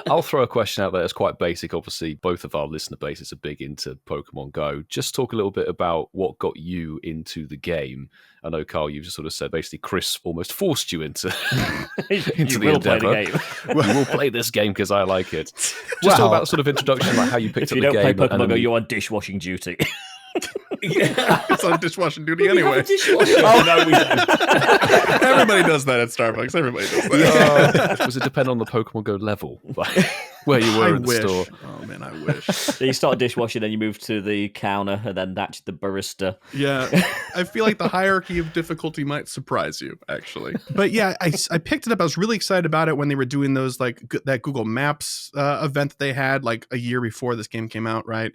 I'll throw a question out there that's quite basic. Obviously, both of our listener bases are big into Pokemon Go. Just talk a little bit about what got you into the game. I know, Carl, you've just sort of said basically Chris almost forced you into the endeavor. You will play this game because I like it. Just talk about sort of introduction, like how you picked up the game. If you don't play Pokemon Go, you're on dishwashing duty. It's on dishwashing duty anyway. Oh no, we don't. Everybody does that at Starbucks. Everybody does that. Does it depend on the Pokemon Go level, where you were in the store? Oh man, I wish. So you start dishwashing, then you move to the counter, and then that's the barista. Yeah, I feel like the hierarchy of difficulty might surprise you, actually. But yeah, I picked it up. I was really excited about it when they were doing those that Google Maps event that they had like a year before this game came out, right?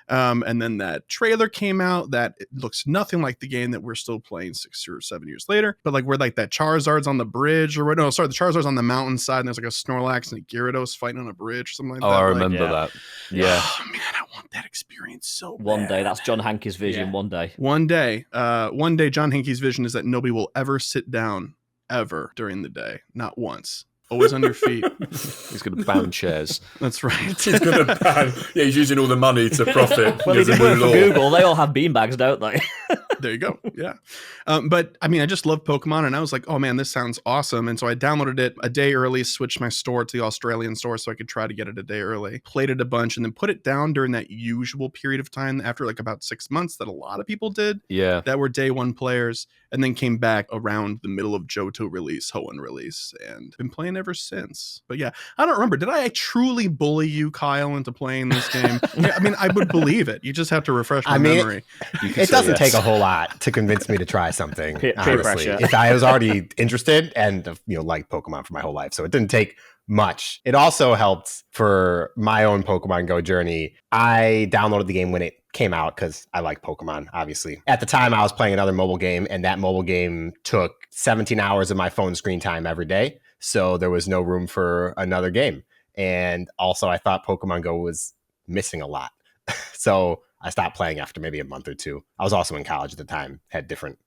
And then that trailer came out that it looks nothing like the game that we're still playing 6 or 7 years later. But like where like that Charizard's on the bridge, or no, sorry, the Charizard's on the mountainside, and there's like a Snorlax and a Gyarados fighting on a bridge or something like that. I remember that. Yeah. Oh man, I want that experience so bad. One day, that's John Hankey's vision. Yeah. One day, John Hankey's vision is that nobody will ever sit down ever during the day, not once. Always on your feet. He's going to ban chairs. That's right. He's going to ban. Yeah, he's using all the money to profit. Well, they do work for Google. They all have beanbags, don't they? There you go. Yeah. But I mean, I just love Pokemon, and I was like, oh man, this sounds awesome. And so I downloaded it a day early, switched my store to the Australian store so I could try to get it a day early, played it a bunch, and then put it down during that usual period of time after like about 6 months that a lot of people did. Yeah. That were day one players, and then came back around the middle of Johto release, Hoenn release, and been playing ever since. But yeah, I don't remember. Did I truly bully you, Kyle, into playing this game? Yeah, I mean, I would believe it. You just have to refresh my memory. It doesn't take a whole lot to convince me to try something. Peer honestly, pressure. if I was already interested and liked Pokemon for my whole life, so it didn't take much. It also helped for my own Pokemon Go journey. I downloaded the game when it came out because I like Pokemon, obviously. At the time, I was playing another mobile game, and that mobile game took 17 hours of my phone screen time every day. So there was no room for another game. And also, I thought Pokemon Go was missing a lot. So I stopped playing after maybe a month or two. I was also in college at the time, had different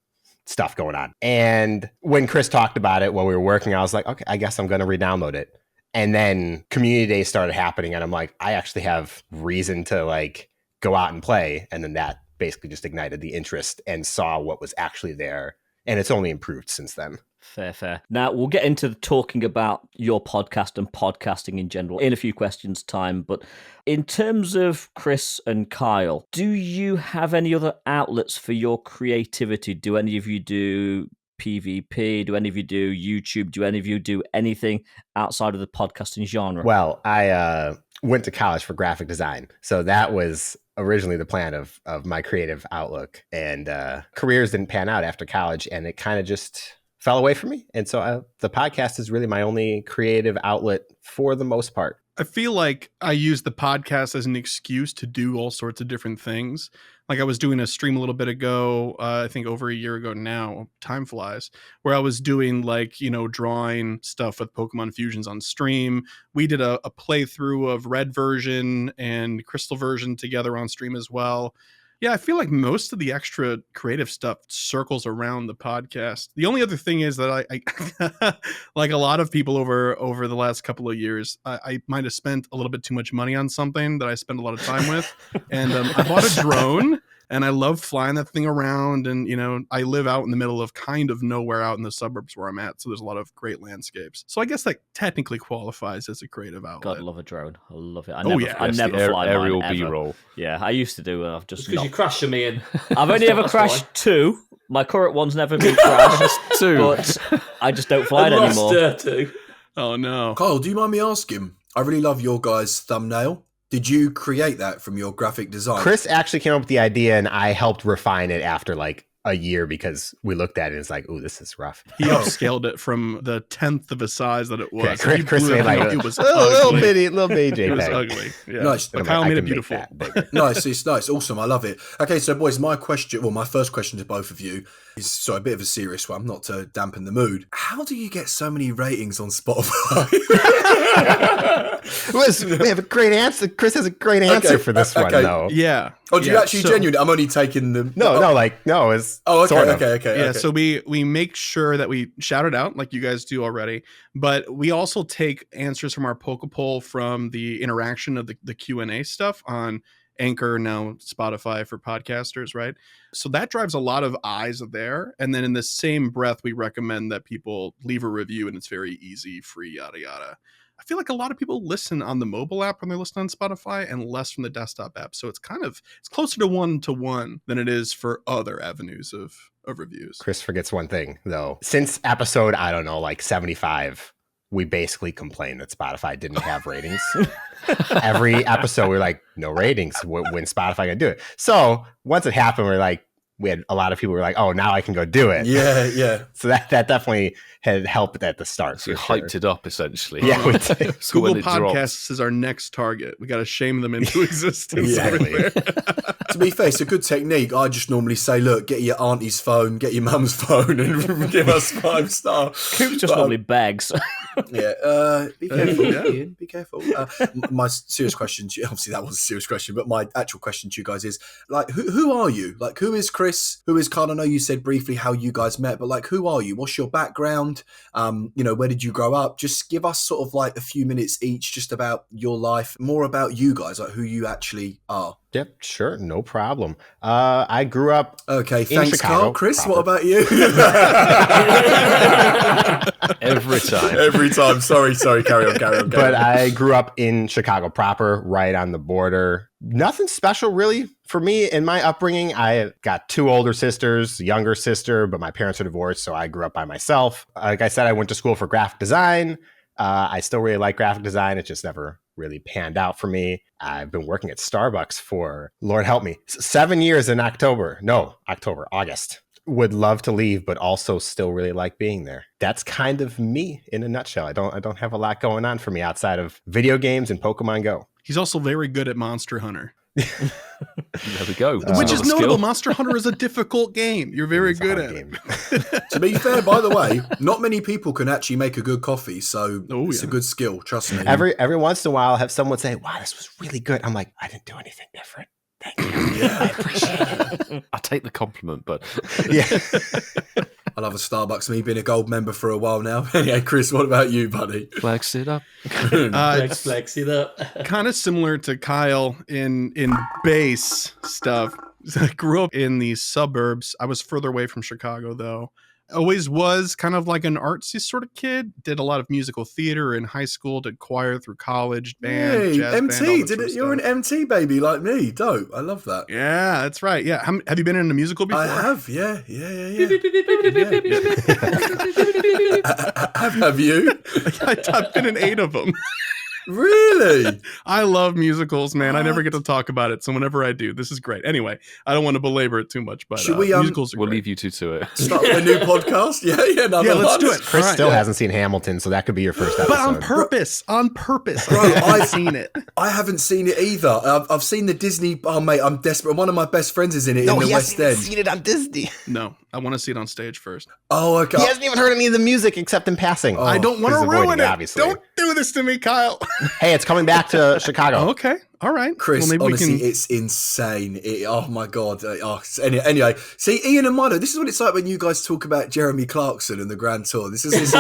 stuff going on. And when Chris talked about it while we were working, I was like, okay, I guess I'm going to re-download it. And then community days started happening, and I'm like, I actually have reason to like go out and play. And then that basically just ignited the interest and saw what was actually there. And it's only improved since then. Fair. Now, we'll get into talking about your podcast and podcasting in general in a few questions' time. But in terms of Chris and Kyle, do you have any other outlets for your creativity? Do any of you do PvP? Do any of you do YouTube? Do any of you do anything outside of the podcasting genre? Well, I went to college for graphic design. So that was originally the plan of my creative outlook. And careers didn't pan out after college, and it kind of just fell away from me. And so the podcast is really my only creative outlet for the most part. I feel like I use the podcast as an excuse to do all sorts of different things. Like I was doing a stream a little bit ago, I think over a year ago now, time flies, where I was doing like, drawing stuff with Pokemon Fusions on stream. We did a playthrough of Red version and Crystal version together on stream as well. Yeah, I feel like most of the extra creative stuff circles around the podcast. The only other thing is that I like a lot of people over the last couple of years, I might have spent a little bit too much money on something that I spend a lot of time with. And I bought a drone, and I love flying that thing around. And, I live out in the middle of kind of nowhere out in the suburbs where I'm at. So there's a lot of great landscapes. So I guess that technically qualifies as a creative outlet. God, love a drone. I love it. I Yes, never fly aerial mine, ever. B-roll. Yeah, I used to do. I've just Because you crash them, Ian. I've only ever crashed 2. My current one's never been crashed. 2. But I just don't fly it anymore. 2. Oh, no. Kyle, do you mind me asking? I really love your guys' thumbnail. Did you create that from your graphic design? Chris actually came up with the idea, and I helped refine it after like a year because we looked at it and it's like, ooh, this is rough. He upscaled it from the 10th of a size that it was. Yeah, Chris made like it was a little bitty JPEG. It was ugly. Yeah. Nice. But Kyle made it beautiful. Nice, it's nice. Awesome, I love it. Okay, so boys, my first question to both of you is a bit of a serious one, not to dampen the mood. How do you get so many ratings on Spotify? We have a great answer. Chris has a great answer for this one, though. Yeah. Oh, do you actually genuinely? I'm only taking them. It's okay, sort of. okay. Yeah, so we make sure that we shout it out like you guys do already, but we also take answers from our Pokepoll from the interaction of the Q&A stuff on Anchor, now Spotify for podcasters, right? So that drives a lot of eyes there. And then in the same breath, we recommend that people leave a review, and it's very easy, free, yada, yada. I feel like a lot of people listen on the mobile app when they listen on Spotify and less from the desktop app. So it's closer to 1-to-1 than it is for other avenues of reviews. Chris forgets one thing, though. Since episode, 75, we basically complained that Spotify didn't have ratings. Every episode, we're like, no ratings. When Spotify gonna do it? So once it happened, we had a lot of people were like, oh, now I can go do it. Yeah. So that definitely had helped at the start. So you hyped it up, essentially. Yeah, we did. So Google Podcasts is our next target. We got to shame them into existence. Exactly. To be fair, it's a good technique. I just normally say, look, get your auntie's phone, get your mum's phone, and give us 5 stars. Coop just normally begs. Yeah, be careful, Yeah. Ian, be careful. My serious question to you, obviously that was a serious question, but my actual question to you guys is, like, who are you? Like, who is Chris? Who is Kyle? I know you said briefly how you guys met, but like, who are you? What's your background? Where did you grow up? Just give us sort of like a few minutes each just about your life, more about you guys, like who you actually are. Yep, sure, no problem. I grew up. Okay, in thanks, Chicago, Carl. Chris, proper. what about you? Every time. Sorry. Carry on. But I grew up in Chicago proper, right on the border. Nothing special really for me in my upbringing. I got 2 older sisters, a younger sister, but my parents are divorced, so I grew up by myself. Like I said, I went to school for graphic design. I still really like graphic design. It just never really panned out for me. I've been working at Starbucks for, Lord help me, 7 years in August. Would love to leave, but also still really like being there. That's kind of me in a nutshell. I don't have a lot going on for me outside of video games and Pokemon Go. He's also very good at Monster Hunter. There we go. Which is notable. Skill. Monster Hunter is a difficult game. You're very good at it. To be fair, by the way, not many people can actually make a good coffee, so it's a good skill. Trust me. Every once in a while, I'll have someone say, "Wow, this was really good." I'm like, I didn't do anything different. Thank you. Yeah, I appreciate it. I take the compliment, but yeah. I love a Starbucks. Me being a gold member for a while now. Anyway, Chris, what about you, buddy? Flex it up. Flex it up. Kind of similar to Kyle in base stuff. I grew up in the suburbs. I was further away from Chicago, though. Always was kind of like an artsy sort of kid. Did a lot of musical theater in high school. Did choir through college, band, jazz MT. band. You're an MT baby like me. Dope. I love that. Yeah, that's right. Yeah. Have you been in a musical before? I have. Yeah. Have you? I've been in 8 of them. Really? I love musicals, man. I never get to talk about it, so whenever I do, this is great. Anyway, I don't want to belabor it too much, but should we, musicals are we'll great. leave you two to it. Start a new podcast? Yeah, let's do it. Chris still hasn't seen Hamilton, so that could be your first episode. But on purpose. Bro, I've seen it. I haven't seen it either. I've seen the Disney. Oh, mate, I'm desperate. One of my best friends is in it in the West End. Seen it on Disney. No, I want to see it on stage first. Oh, okay. He hasn't even heard any of the music except in passing. I don't want to ruin it. Obviously. Don't do this to me, Kyle. Hey, it's coming back to Chicago. Okay. All right. Chris, well, maybe honestly, we can... it's insane. Oh, my God. Anyway, see, Ian and Milo, this is what it's like when you guys talk about Jeremy Clarkson and the Grand Tour. This is It's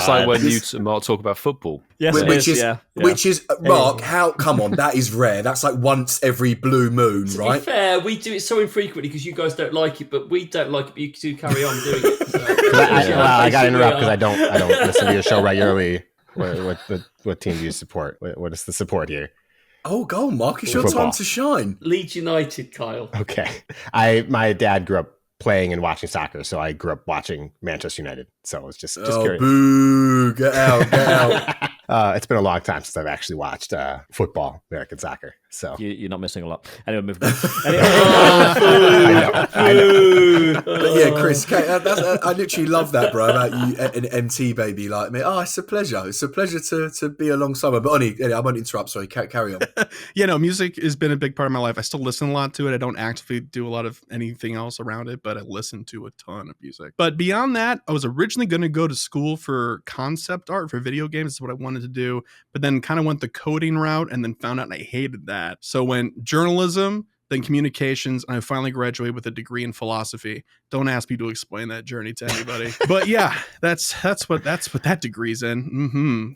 like when you and Mark talk about football. Yes, which is Mark, come on, that is rare. That's like once every blue moon, To right? be fair, we do it so infrequently because you guys don't like it, but we don't like it, but you do carry on doing it. So. I got to interrupt because I don't listen to your show regularly. What team do you support? What is the support here? Oh, go on, Mark. It's your time to shine. Leeds United, Kyle. Okay. My dad grew up playing and watching soccer, so I grew up watching Manchester United. So it's just curious. Boo. Get out. It's been a long time since I've actually watched football, American soccer. So you're not missing a lot. Anyway, moving on. I know. But yeah, Chris, I literally love that, bro, about you, an MT baby like me. Oh, it's a pleasure. It's a pleasure to be along summer. But I won't interrupt. Sorry, carry on. Music has been a big part of my life. I still listen a lot to it. I don't actively do a lot of anything else around it, but I listen to a ton of music. But beyond that, I was originally going to go to school for concept art for video games. Is what I wanted to do, but then kind of went the coding route and then found out I hated that. So went journalism, then communications, and I finally graduated with a degree in philosophy. Don't ask me to explain that journey to anybody. But yeah, that's what that degree's in.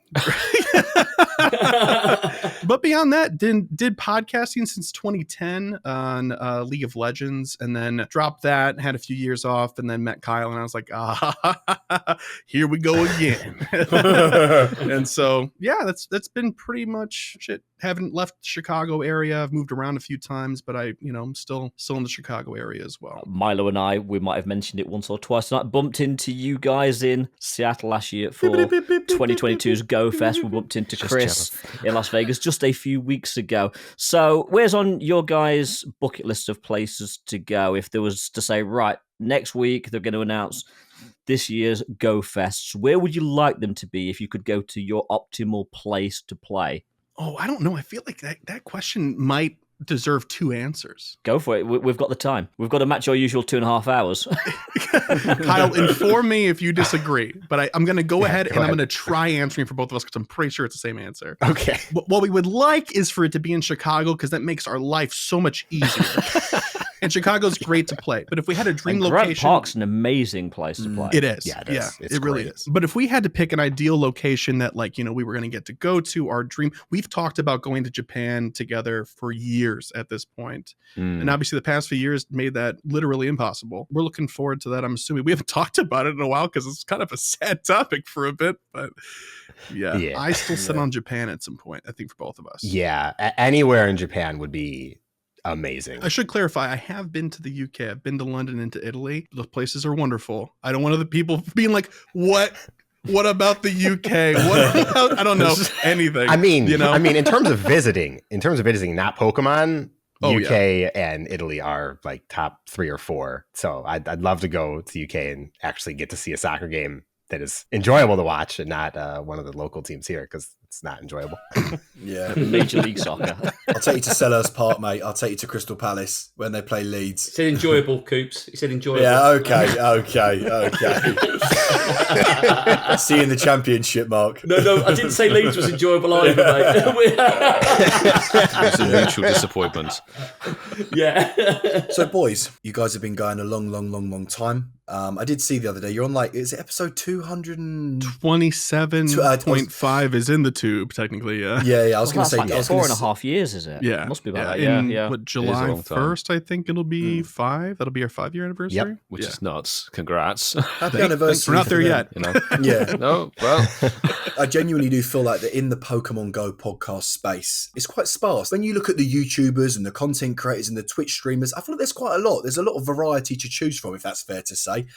But beyond that, did podcasting since 2010 on League of Legends, and then dropped that, had a few years off, and then met Kyle, and I was like, here we go again. And so, yeah, that's been pretty much it. Haven't left the Chicago area. I've moved around a feew times, but I'm still in the Chicago area as well. Milo and I, we might have mentioned it once or twice. I bumped into you guys in Seattle last year for 2022's GoFest. We bumped into Chris in Las Vegas just a few weeks ago. So where's on your guys' bucket list of places to go? If there was to say, right, next week they're going to announce this year's GoFests, where would you like them to be if you could go to your optimal place to play? Oh, I don't know. I feel like that question might deserve 2 answers. Go for it. We've got the time. We've got to match your usual 2.5 hours. Kyle, inform me if you disagree, but I'm going to go ahead and I'm going to try answering for both of us because I'm pretty sure it's the same answer. Okay. What we would like is for it to be in Chicago because that makes our life so much easier. And Chicago's great to play. But if we had a dream And Grant location, Park's an amazing place to play. it is. Yeah, It really is. But if we had to pick an ideal location that, like, you know, we were going to get to go to, our dream, we've talked about going to Japan together for years at this point. And obviously the past few years made that literally impossible. We're looking forward to that. I'm assuming we haven't talked about it in a while because it's kind of a sad topic for a bit, but yeah. I still sit on Japan at some point, I think, for both of us. Yeah, anywhere in Japan would be amazing. I should clarify, I have been to the UK. I've been to London and to Italy. Those places are wonderful. I don't want other people being like, what about the UK? What about, I don't know anything. I mean, you know? in terms of visiting, not Pokemon, UK and Italy are like top 3 or 4. So I'd love to go to the UK and actually get to see a soccer game that is enjoyable to watch and not one of the local teams here, because it's not enjoyable. Yeah. Major League Soccer. I'll take you to Selhurst Park, mate. I'll take you to Crystal Palace when they play Leeds. He said enjoyable, Coops. He said enjoyable. Yeah, okay. See you in the Championship, Mark. No, I didn't say Leeds was enjoyable either, mate. It's a mutual disappointment. Yeah. So, boys, you guys have been going a long time. I did see the other day, you're on, like, is it episode 227.5 is in the tube, technically, yeah. Yeah, I was going to say... Like 4.5 years, is it? Yeah. It must be about that, yeah. What, July 1st, I think it'll be 5? That'll be our 5-year anniversary? Yep. Which is nuts. Congrats. Happy anniversary. We're not there yet. You know? Yeah. No, well... I genuinely do feel like that in the Pokemon Go podcast space, it's quite sparse. When you look at the YouTubers and the content creators and the Twitch streamers, I feel like there's quite a lot. There's a lot of variety to choose from, if that's fair to say.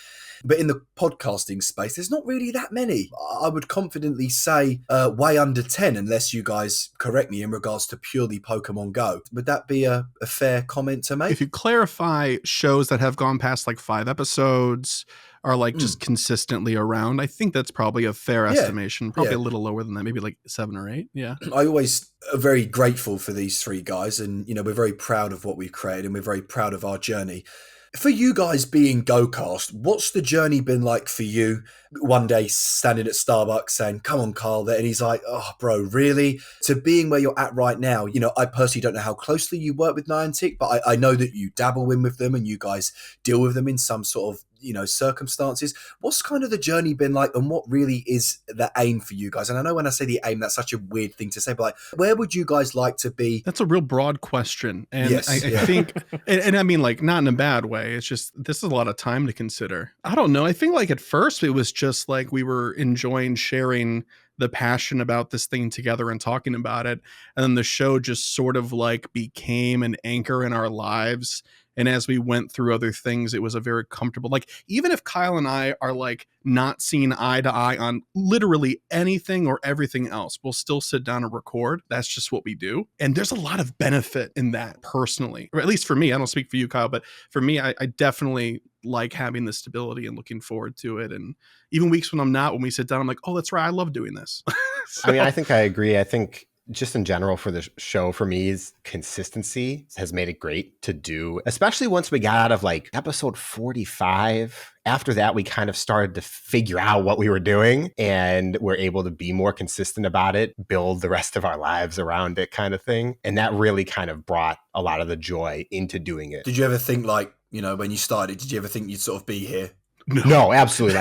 But in the podcasting space, there's not really that many. I would confidently say way under 10, unless you guys correct me in regards to purely Pokemon Go. Would that be a fair comment to make? If you clarify shows that have gone past like 5 episodes, are like just consistently around, I think that's probably a fair estimation. Probably a little lower than that, maybe like 7 or 8. Yeah. I always are very grateful for these 3 guys, and you know, we're very proud of what we've created and we're very proud of our journey. For you guys being GOCast, what's the journey been like for you? One day standing at Starbucks saying, come on, Carl, there. And he's like, oh, bro, really? To being where you're at right now, you know, I personally don't know how closely you work with Niantic, but I know that you dabble in with them and you guys deal with them in some sort of, you know, circumstances. What's kind of the journey been like, and what really is the aim for you guys? And I know when I say the aim, that's such a weird thing to say, but like, where would you guys like to be? That's a real broad question. And yes, I think, and I mean, like, not in a bad way. It's just, this is a lot of time to consider. I don't know. I think like at first it was just like we were enjoying sharing the passion about this thing together and talking about it. And then the show just sort of like became an anchor in our lives. And as we went through other things, it was a very comfortable, like, even if Kyle and I are like not seeing eye to eye on literally anything or everything else, we'll still sit down and record. That's just what we do. And there's a lot of benefit in that personally, or at least for me. I don't speak for you, Kyle, but for me, I definitely like having the stability and looking forward to it. And even weeks when I'm not, when we sit down, I'm like, oh, that's right, I love doing this. I mean, I think I agree. I think just in general for the show, for me, is consistency has made it great to do, especially once we got out of like episode 45. After that, we kind of started to figure out what we were doing and we're able to be more consistent about it, build the rest of our lives around it kind of thing. And that really kind of brought a lot of the joy into doing it. Did you ever think, like, you know, when you started, did you ever think you'd sort of be here? No, absolutely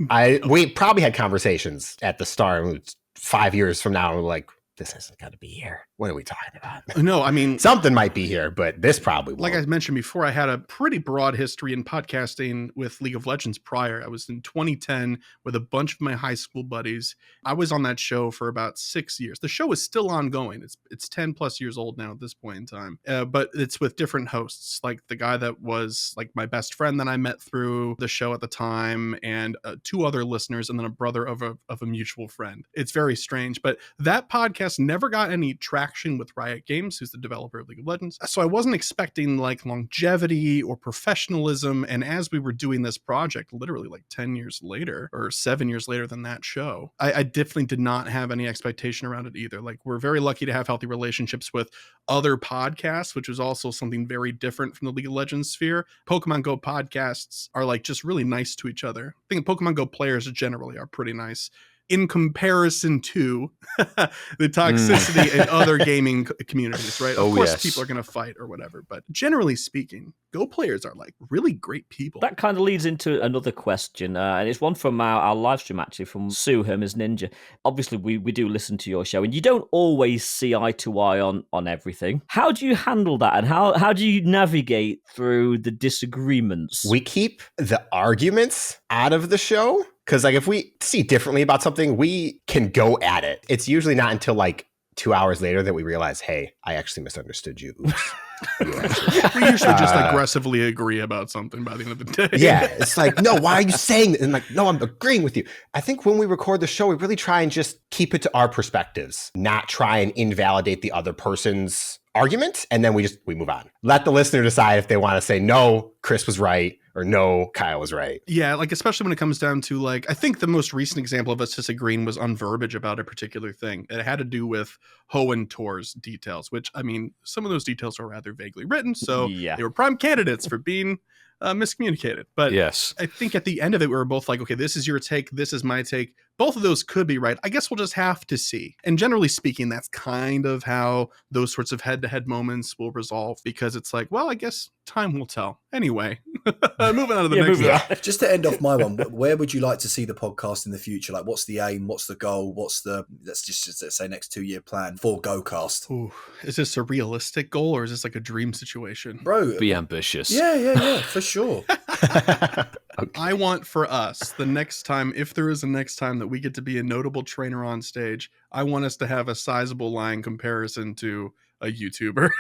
not. We probably had conversations at the start, 5 years from now, and we're like, this hasn't got to be here. What are we talking about? No, I mean, something might be here, but this probably won't. Like I mentioned before, I had a pretty broad history in podcasting with League of Legends prior. I was in 2010 with a bunch of my high school buddies. I was on that show for about 6 years. The show is still ongoing. It's 10 plus years old now at this point in time. But it's with different hosts, like the guy that was like my best friend that I met through the show at the time, and 2 other listeners, and then a brother of a mutual friend. It's very strange, but that podcast never got any traction with Riot Games, who's the developer of League of Legends. So I wasn't expecting like longevity or professionalism. And as we were doing this project, literally like 10 years later or 7 years later than that show, I definitely did not have any expectation around it either. Like, we're very lucky to have healthy relationships with other podcasts, which is also something very different from the League of Legends sphere. Pokemon Go podcasts are like just really nice to each other. I think Pokemon Go players generally are pretty nice. in comparison to the toxicity in other gaming communities, right? Of course, people are going to fight or whatever, but generally speaking, Go players are like really great people. That kind of leads into another question, and it's one from our live stream, actually, from Sue Hermes Ninja. Obviously, we do listen to your show, and you don't always see eye to eye on everything. How do you handle that, and how do you navigate through the disagreements? We keep the arguments out of the show, because like if we see differently about something, we can go at it. It's usually not until like 2 hours later that we realize, hey, I actually misunderstood you. Oops. We usually just aggressively agree about something by the end of the day. Yeah, it's like, no, why are you saying that? And like, no, I'm agreeing with you. I think when we record the show, we really try and just keep it to our perspectives, not try and invalidate the other person's argument. And then we move on. Let the listener decide if they want to say, no, Chris was right, or no, Kyle was right. Yeah, like especially when it comes down to like, I think the most recent example of us disagreeing was on verbiage about a particular thing. It had to do with Ho and Tor's details, which, I mean, some of those details are rather vaguely written, so they were prime candidates for being miscommunicated. But yes, I think at the end of it, we were both like, okay, this is your take, this is my take. Both of those could be right. I guess we'll just have to see. And generally speaking, that's kind of how those sorts of head-to-head moments will resolve, because it's like, well, I guess time will tell. Anyway, moving on to the next one. Just to end off my one, where would you like to see the podcast in the future? Like, what's the aim? What's the goal? What's the, let's say next 2-year plan for GOCast? Ooh, is this a realistic goal, or is this like a dream situation? Bro, be ambitious. Yeah, for sure. I want for us, the next time, if there is a next time that we get to be a notable trainer on stage, I want us to have a sizable line comparison to a YouTuber.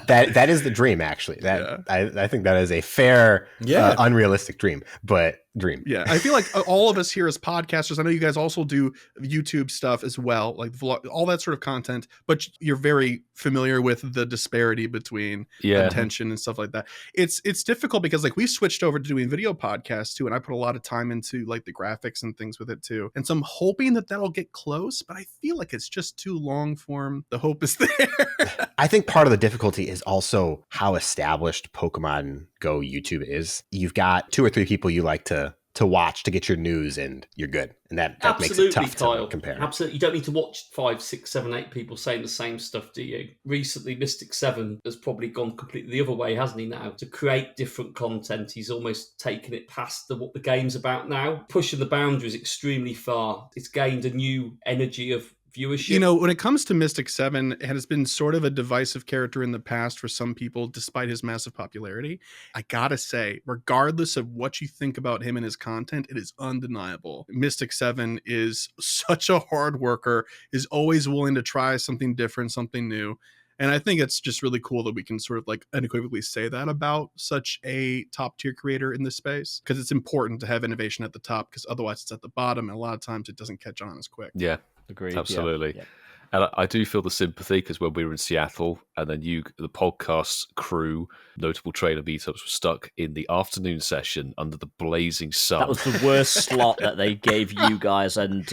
that is the dream, actually. I think that is a fair, unrealistic dream, but dream. Yeah, I feel like all of us here as podcasters, I know you guys also do YouTube stuff as well, like vlog, all that sort of content, but you're very familiar with the disparity between attention and stuff like that. It's difficult because like we switched over to doing video podcasts too, and I put a lot of time into like the graphics and things with it too. And so I'm hoping that that'll get close, but I feel like it's just too long form. The hope is there. I think part of the difficulty is also how established Pokemon Go YouTube is. You've got 2 or 3 people you like to watch to get your news, and you're good. And that makes it tough to compare. Absolutely. You don't need to watch 5, 6, 7, 8 people saying the same stuff, do you? Recently, Mystic 7 has probably gone completely the other way, hasn't he, now? To create different content, he's almost taken it past what the game's about now. Pushing the boundaries extremely far. It's gained a new energy of viewership. You know, when it comes to Mystic 7, it has been sort of a divisive character in the past for some people, despite his massive popularity. I gotta say, regardless of what you think about him and his content, it is undeniable. Mystic 7 is such a hard worker, is always willing to try something different, something new. And I think it's just really cool that we can sort of like unequivocally say that about such a top tier creator in this space, because it's important to have innovation at the top, because otherwise it's at the bottom, and a lot of times it doesn't catch on as quick. Yeah. Agreed. Absolutely. Yeah. And I do feel the sympathy, because when we were in Seattle and then the podcast crew, notable trainer meetups, were stuck in the afternoon session under the blazing sun. That was the worst slot that they gave you guys, and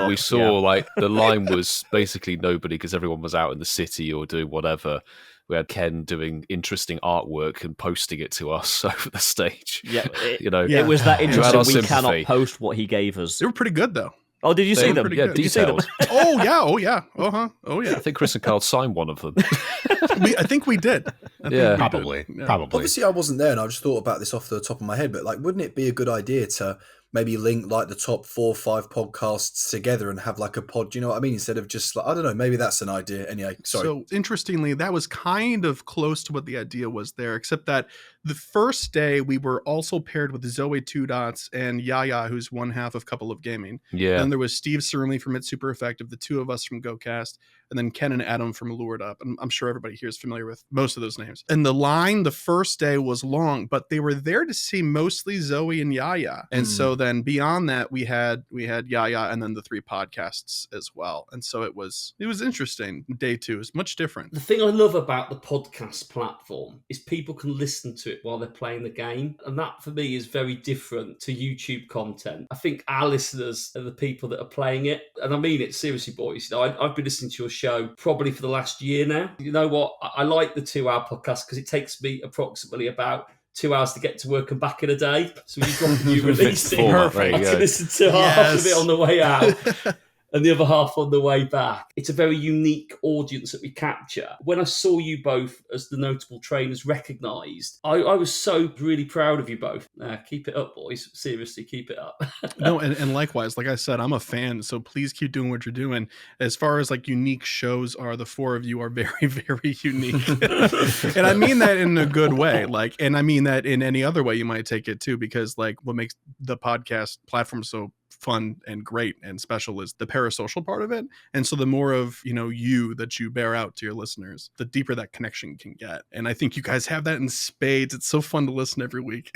we saw like the line was basically nobody, because everyone was out in the city or doing whatever. We had Ken doing interesting artwork and posting it to us over the stage. Yeah, it was that interesting. We cannot post what he gave us. They were pretty good though. Oh, did you see them? Yeah, did you see them? Oh yeah. Oh yeah. I think Chris and Carl signed one of them. I think we did. Probably. Obviously, I wasn't there, and I just thought about this off the top of my head. But like, wouldn't it be a good idea to maybe link like the top 4 or 5 podcasts together and have like a pod? Do you know what I mean? Instead of just like, I don't know, maybe that's an idea. Anyway, sorry. So interestingly, that was kind of close to what the idea was there, except that the first day we were also paired with Zoe 2 Dots and Yaya, who's one half of Couple of Gaming. Yeah. And there was Steve Cernley from It's Super Effective, the 2 of us from GOCast, and then Ken and Adam from Lured Up. And I'm sure everybody here is familiar with most of those names. And the line the first day was long, but they were there to see mostly Zoe and Yaya. And so then beyond that, we had Yaya and then the 3 podcasts as well. And so it was interesting. Day 2 is much different. The thing I love about the podcast platform is people can listen to it while they're playing the game. And that for me is very different to YouTube content. I think our listeners are the people that are playing it. And I mean it seriously, boys. You know, I've been listening to your show probably for the last year now. You know what? I like the 2-hour podcast because it takes me approximately about 2 hours to get to work and back in a day. So we just want a new release it. Perfect. I can listen to half of it on the way out. And the other half on the way back. It's a very unique audience that we capture. When I saw you both as the notable trainers recognised, I was so really proud of you both. Keep it up, boys. Seriously, keep it up. No, and likewise, like I said, I'm a fan, so please keep doing what you're doing. As far as like unique shows are, the four of you are very, very unique. And I mean that in a good way. Like, and I mean that in any other way you might take it too, because like what makes the podcast platform so fun and great and special is the parasocial part of it. And so the more of, you that you bear out to your listeners, the deeper that connection can get. And I think you guys have that in spades. It's so fun to listen every week.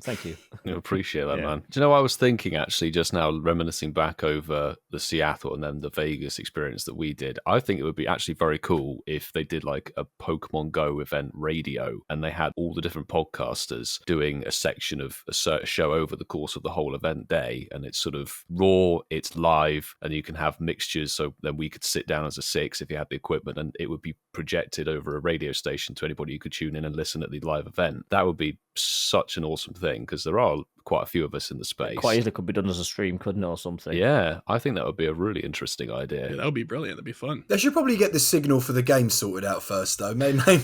Thank you. I appreciate that, man. Do you know, I was thinking actually just now, reminiscing back over the Seattle and then the Vegas experience that we did. I think it would be actually very cool if they did like a Pokemon Go event radio and they had all the different podcasters doing a section of a show over the course of the whole event day. And it's sort of raw, it's live, and you can have mixtures. So then we could sit down as a 6 if you had the equipment, and it would be projected over a radio station to anybody who could tune in and listen at the live event. That would be such an awesome thing, because there are quite a few of us in the space. Quite easily could be done as a stream, couldn't it, or something? Yeah, I think that would be a really interesting idea. Yeah, that would be brilliant. That'd be fun. They should probably get the signal for the game sorted out first, though. Maybe that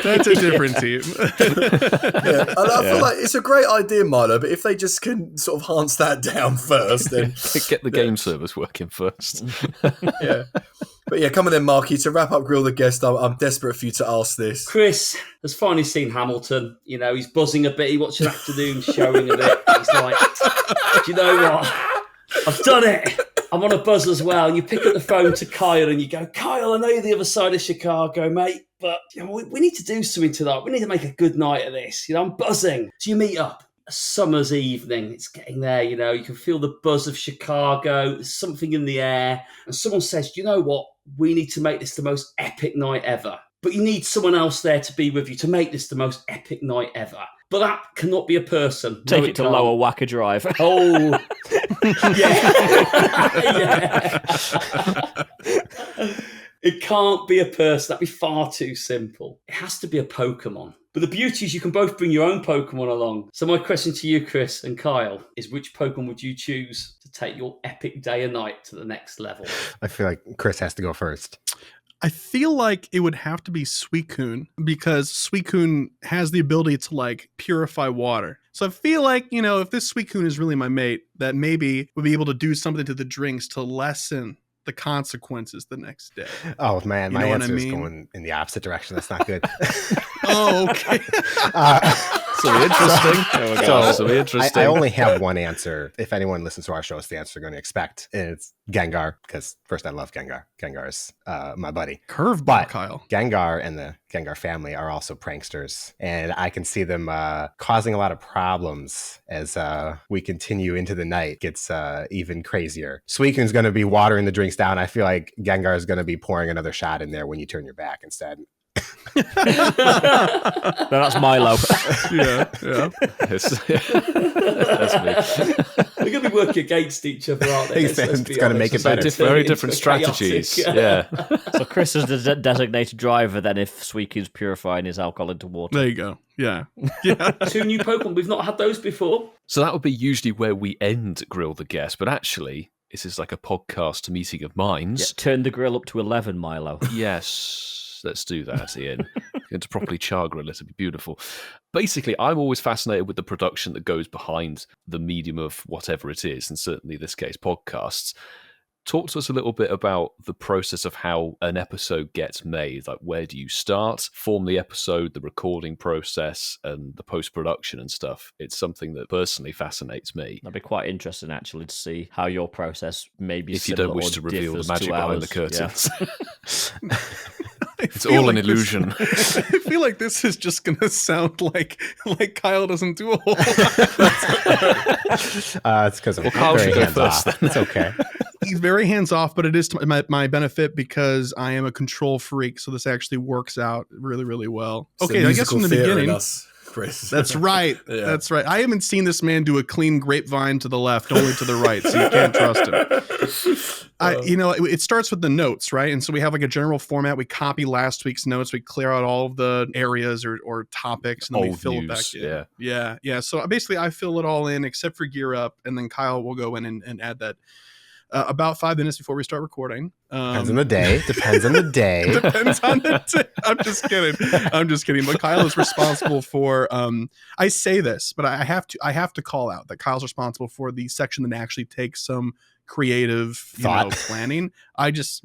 That's a different team. Yeah, and I feel like it's a great idea, Milo, but if they just can sort of hands that down first, then get the game servers working first. Yeah. But yeah, come on then, Marky. To wrap up Grill the Guest, I'm desperate for you to ask this. Chris has finally seen Hamilton. He's buzzing a bit. He watched an afternoon showing of it. He's like, do you know what? I've done it. I'm on a buzz as well. And you pick up the phone to Kyle and you go, Kyle, I know you're the other side of Chicago, mate, but we need to do something tonight. We need to make a good night of this. I'm buzzing. So you meet up. A summer's evening, it's getting there, you can feel the buzz of Chicago, there's something in the air, and someone says, you know what, we need to make this the most epic night ever. But you need someone else there to be with you to make this the most epic night ever. But that cannot be a person. Take it to Lower Wacker Drive. Oh, yeah. It can't be a person. That'd be far too simple. It has to be a Pokemon. But the beauty is you can both bring your own Pokemon along. So my question to you, Chris and Kyle, is which Pokemon would you choose to take your epic day and night to the next level? I feel like Chris has to go first. I feel like it would have to be Suicune, because Suicune has the ability to like purify water. So I feel like, if this Suicune is really my mate, that maybe we'll be able to do something to the drinks to lessen the consequences the next day. Oh man, my answer is going in the opposite direction. That's not good. Oh, okay. So interesting. I only have one answer. If anyone listens to our show, it's the answer they're going to expect. And it's Gengar, because first, I love Gengar. Gengar is my buddy. Curveball, Kyle. Gengar and the Gengar family are also pranksters. And I can see them causing a lot of problems as we continue into the night. It gets even crazier. Suicune's going to be watering the drinks down. I feel like Gengar is going to be pouring another shot in there when you turn your back instead. That's Milo. Yeah. That's me. They're going to be working against each other, aren't they? It's going to make it better. Very different strategies. Yeah. So Chris is the designated driver then if Suicune's purifying his alcohol into water. There you go. Yeah. 2 new Pokemon. We've not had those before. So that would be usually where we end Grill the Guest, but actually, this is like a podcast meeting of minds. Yeah, turn the grill up to 11, Milo. Yes. Let's do that, Ian. Going to properly char grill it. It'd be beautiful. Basically, I'm always fascinated with the production that goes behind the medium of whatever it is, and certainly in this case, podcasts. Talk to us a little bit about the process of how an episode gets made. Like, where do you start? Form the episode, the recording process, and the post-production and stuff. It's something that personally fascinates me. That'd be quite interesting, actually, to see how your process maybe if you don't wish to reveal the magic behind the curtains. Yeah. It's all an illusion. I feel like this is just going to sound like Kyle doesn't do a whole lot. It's because I'm Kyle very should go hands-off. first. It's okay. He's very hands-off, but it is to my benefit because I am a control freak, so this actually works out really, really well. It's okay, I guess from the beginning. Chris. That's right. Yeah. That's right. I haven't seen this man do a clean grapevine to the left, only to the right, so you can't trust him. It starts with the notes, right? And so we have like a general format. We copy last week's notes. We clear out all of the areas or topics, and then we fill it back in. Yeah. So basically, I fill it all in except for Gear Up, and then Kyle will go in and add that about 5 minutes before we start recording. Depends on the day. Depends on the day. Depends on the day. I'm just kidding. But Kyle is responsible for. I say this, but I have to call out that Kyle's responsible for the section that actually takes some creative planning. I just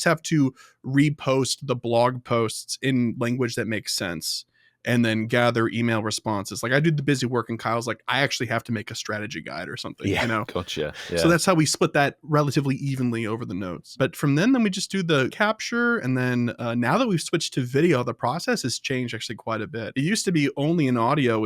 have to repost the blog posts in language that makes sense, and then gather email responses. Like I do the busy work, and Kyle's like, I actually have to make a strategy guide or something. Yeah, gotcha. Yeah. So that's how we split that relatively evenly over the notes. But from then we just do the capture, and then now that we've switched to video, the process has changed actually quite a bit. It used to be only in audio.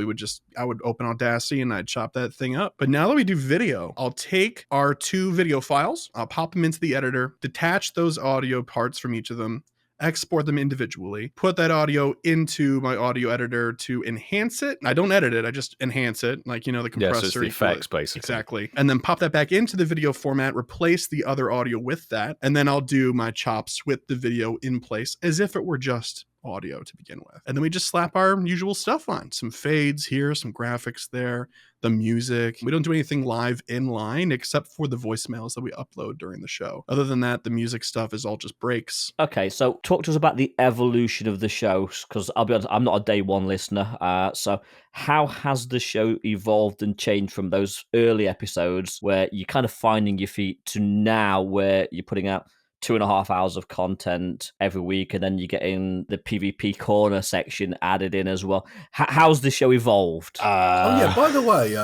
I would open Audacity and I'd chop that thing up. But now that we do video, I'll take our 2 video files, I'll pop them into the editor, detach those audio parts from each of them, export them individually, put that audio into my audio editor to enhance it. I don't edit it, I just enhance it, like, the compressor. Yeah, so it's the effects, basically. Exactly. And then pop that back into the video format, replace the other audio with that, and then I'll do my chops with the video in place as if it were just audio to begin with. And then we just slap our usual stuff on. Some fades here, some graphics there, the music. We don't do anything live in line except for the voicemails that we upload during the show. Other than that, the music stuff is all just breaks. Okay, so talk to us about the evolution of the show, because I'll be honest, I'm not a day one listener. So how has the show evolved and changed from those early episodes where you're kind of finding your feet to now where you're putting out 2.5 hours of content every week, and then you get in the PvP corner section added in as well? How's the show evolved? By the way,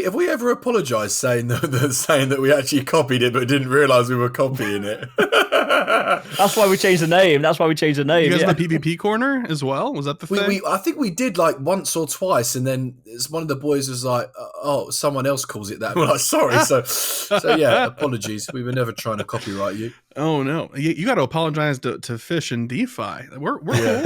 have we ever apologized saying that we actually copied it but didn't realize we were copying it? That's why we changed the name. You guys in the PvP corner as well? Was that the thing? I think we did like once or twice, and then one of the boys was like, "Oh, someone else calls it that." We're like, "Sorry." So yeah, apologies. We were never trying to copyright you. Oh no, you got to apologize to Fish and DeFi. We're cool.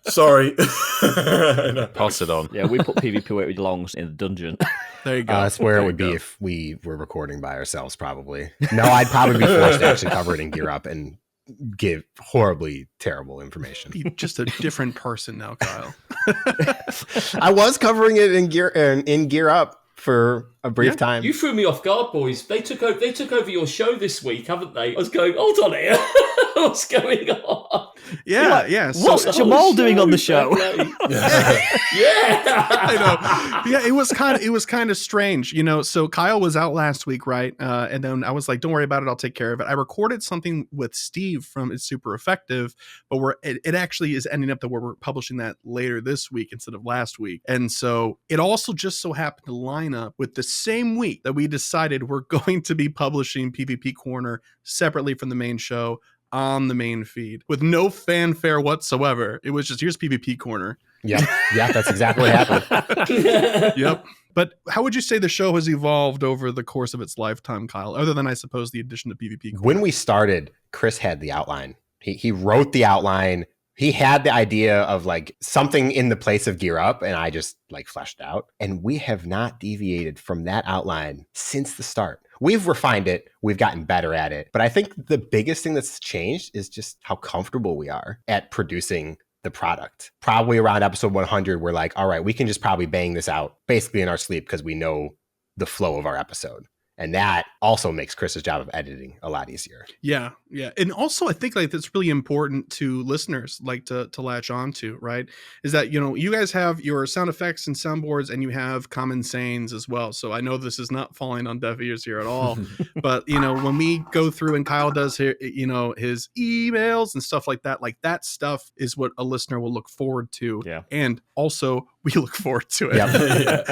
Sorry. Pass it on. Yeah, we put PvP where it belongs, in the dungeon. There you go. That's where it would be if we were recording by ourselves, probably. No, I'd probably be forced to actually cover it in Gear Up and give horribly terrible information. Be just a different person now, Kyle. I was covering it in Gear Up for a brief time. You threw me off guard, boys. They took over your show this week, haven't they? I was going, hold on here. What's going on? Yeah. What's Jamal doing on the show? I know. Yeah, it was kind of strange, So Kyle was out last week, right? And then I was like, don't worry about it, I'll take care of it. I recorded something with Steve from It's Super Effective, but it actually is ending up that we're publishing that later this week instead of last week. And so it also just so happened to line up with the same week that we decided we're going to be publishing PvP Corner separately from the main show on the main feed with no fanfare whatsoever. It was just, here's PvP Corner. Yeah, that's exactly what happened. Yep. But how would you say the show has evolved over the course of its lifetime, Kyle, other than, I suppose, the addition of PvP Corner? When we started, Chris had the outline. He wrote the outline. He had the idea of like something in the place of Gear Up, and I just like fleshed out. And we have not deviated from that outline since the start. We've refined it. We've gotten better at it. But I think the biggest thing that's changed is just how comfortable we are at producing the product. Probably around episode 100, we're like, all right, we can just probably bang this out basically in our sleep because we know the flow of our episode. And that also makes Chris's job of editing a lot easier. Yeah. And also, I think like that's really important to listeners like to latch on to, right? Is that, you guys have your sound effects and soundboards, and you have common sayings as well. So I know this is not falling on deaf ears here at all. But, when we go through and Kyle does his emails and stuff like that stuff is what a listener will look forward to. Yeah. And also, we look forward to it.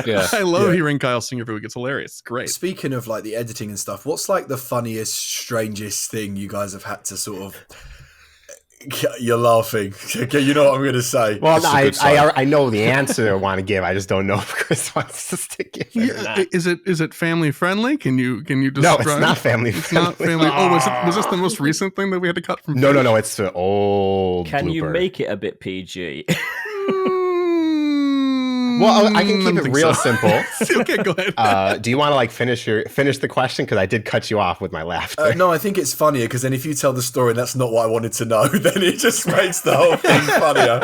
Yeah. I love hearing Kyle sing every week. It's hilarious. It's great. Speaking of like the editing and stuff, what's like the funniest, strangest thing you guys have had to sort of You're laughing. Okay, you know what I'm going to say. Well, I know the answer I want to give. I just don't know if Chris wants us to give it or not. Is it family friendly? Can you describe? No, it's not family friendly. It's not family. Oh, was this the most recent thing that we had to cut from? No. It's the old. Can blooper. you make it a bit PG? Well, I can keep it real simple. Okay, go ahead. Do you want to finish the question? Because I did cut you off with my laughter. No, I think it's funnier because then if you tell the story and that's not what I wanted to know, then it just makes the whole thing funnier.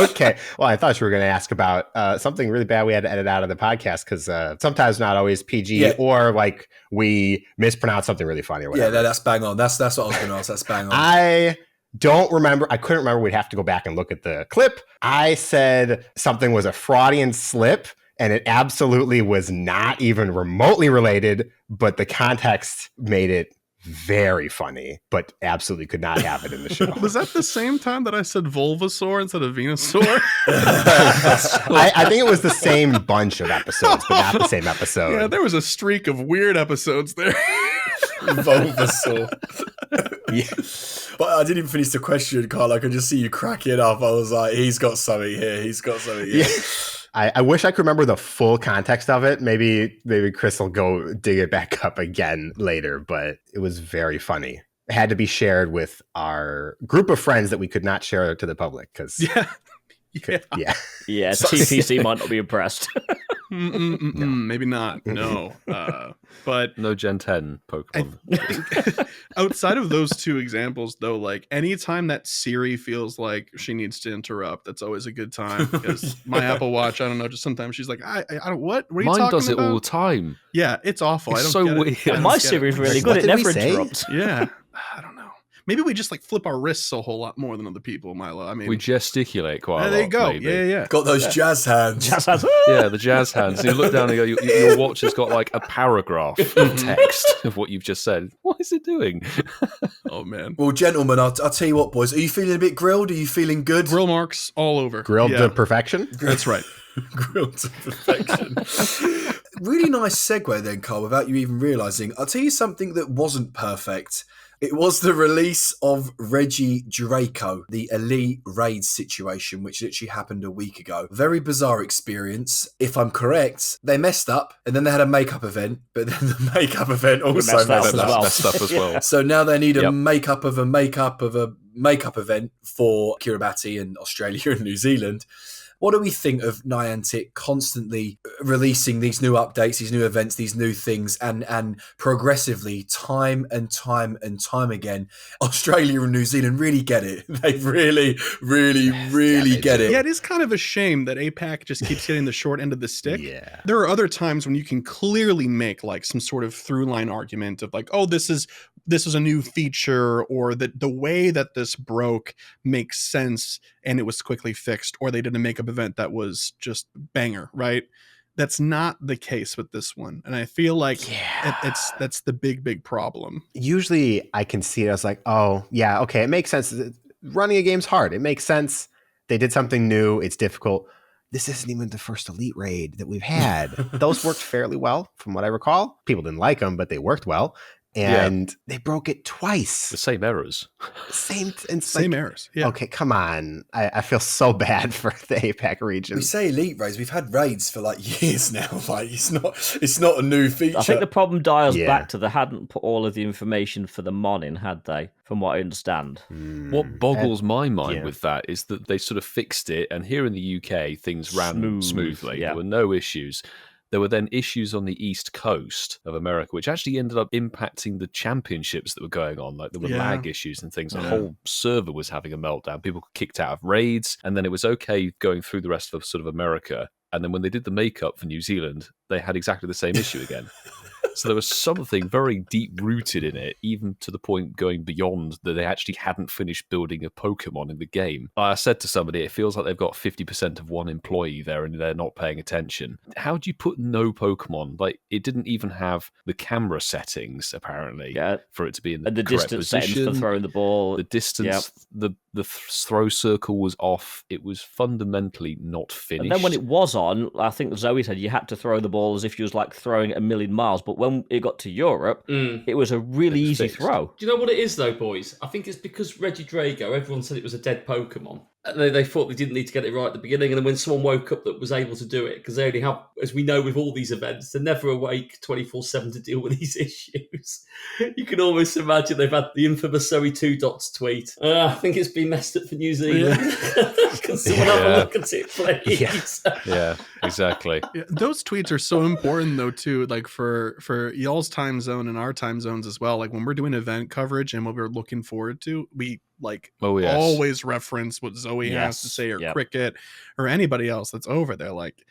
Okay. Well, I thought you were going to ask about something really bad we had to edit out of the podcast because sometimes not always PG or we mispronounce something really funny or whatever. Yeah, that's bang on. That's what I was going to ask. That's bang on. I couldn't remember. We'd have to go back and look at the clip. I said something was a Freudian slip, and it absolutely was not even remotely related, but the context made it very funny, but absolutely could not have it in the show. Was that the same time that I said Vulvasaur instead of Venusaur? I think it was the same bunch of episodes, but not the same episode. Yeah, there was a streak of weird episodes there. Vulvasaur. Yeah. But I didn't even finish the question, Carl. I could just see you cracking up. I was like, he's got something here. Yeah. I wish I could remember the full context of it. Maybe Chris will go dig it back up again later, but it was very funny. It had to be shared with our group of friends that we could not share to the public because TPC might not be impressed. No. Maybe not. No. But no Gen 10 Pokemon. I think outside of those two examples, though, anytime that Siri feels like she needs to interrupt, that's always a good time. Because my Apple Watch, I don't know, just sometimes she's like, I don't what? What are you Mine talking does it about? all the time. Yeah, it's awful. It's I don't so get weird. It. My Siri's really good. It never interrupts. Yeah. I don't know. Maybe we just flip our wrists a whole lot more than other people, Milo. I mean, we gesticulate quite a lot. There you go. Maybe. Yeah. Got those jazz hands. Yeah, the jazz hands. You look down and go, your watch has got a paragraph of text of what you've just said. What is it doing? Oh, man. Well, gentlemen, I'll tell you what, boys. Are you feeling a bit grilled? Are you feeling good? Grill marks all over. Grilled to perfection? That's right. Grilled to perfection. Really nice segue then, Carl, without you even realising. I'll tell you something that wasn't perfect. It was the release of Regidrago, the Elite raid situation, which literally happened a week ago. Very bizarre experience. If I'm correct, they messed up and then they had a makeup event, but then the makeup event also messed up as well. So now they need a makeup of a makeup event for Kiribati and Australia and New Zealand. What do we think of Niantic constantly releasing these new updates, these new events, these new things, and progressively, time and time again, Australia and New Zealand really get it. They really get it. Yeah, it is kind of a shame that APAC just keeps getting the short end of the stick. Yeah. There are other times when you can clearly make some sort of through line argument of this is a new feature, or that the way that this broke makes sense and it was quickly fixed, or they did a makeup event that was just banger, right? That's not the case with this one. And I feel like that's the big problem. Usually I can see it as oh, yeah, okay, it makes sense. Running a game's hard. It makes sense. They did something new. It's difficult. This isn't even the first Elite raid that we've had. Those worked fairly well, from what I recall. People didn't like them, but they worked well. And they broke it twice. The same errors. Same errors. Yeah. Okay, come on. I feel so bad for the APAC region. We say Elite raids. We've had raids for years now. It's not a new feature. I think the problem dials back to they hadn't put all of the information for the mon in, had they? From what I understand. What boggles my mind with that is that they sort of fixed it, and here in the UK things ran smoothly. There were no issues. There were then issues on the East Coast of America, which actually ended up impacting the championships that were going on. There were lag issues and things. The whole server was having a meltdown. People got kicked out of raids, and then it was okay going through the rest of sort of America. And then when they did the makeup for New Zealand, they had exactly the same issue again. So there was something very deep-rooted in it, even to the point going beyond that they actually hadn't finished building a Pokemon in the game. I said to somebody, it feels like they've got 50% of one employee there and they're not paying attention. How do you put no Pokemon? It didn't even have the camera settings, apparently, for it to be in the correct distance position. settings for throwing the ball. The distance, the the throw circle was off. It was fundamentally not finished. And then when it was on, I think Zoe said you had to throw the ball as if you was like throwing it a million miles. But when it got to Europe, it was a really easy throw. Do you know what it is, though, boys? I think it's because Regidrago, everyone said it was a dead Pokemon. They thought they didn't need to get it right at the beginning. And then when someone woke up that was able to do it, because they only have, as we know with all these events, they're never awake 24/7 to deal with these issues. You can almost imagine they've had the infamous Zoe 2 Dots tweet. I think it's been messed up for New Zealand. Can someone have a look at it, please? Yeah, exactly. Yeah, those tweets are so important, though, too, like for y'all's time zone and our time zones as well. Like when we're doing event coverage and what we're looking forward to, we always reference what Zoe has to say, or Cricket, or anybody else that's over there. Like,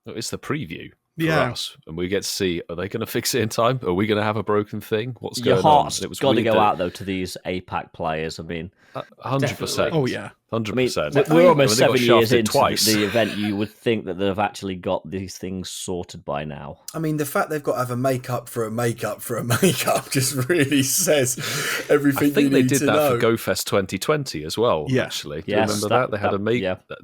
it's the preview for us, and we get to see, are they going to fix it in time? Are we going to have a broken thing? What's going on? Your heart's got to go out, though, to these APAC players. I mean, 100%. Oh, yeah. 100%. I mean, we're almost 7 years into the event. You would think that they've actually got these things sorted by now. I mean, the fact they've got to have a makeup for a makeup for a makeup just really says everything you need to know. I think they did that for GoFest 2020 as well, actually. Do you remember that? They had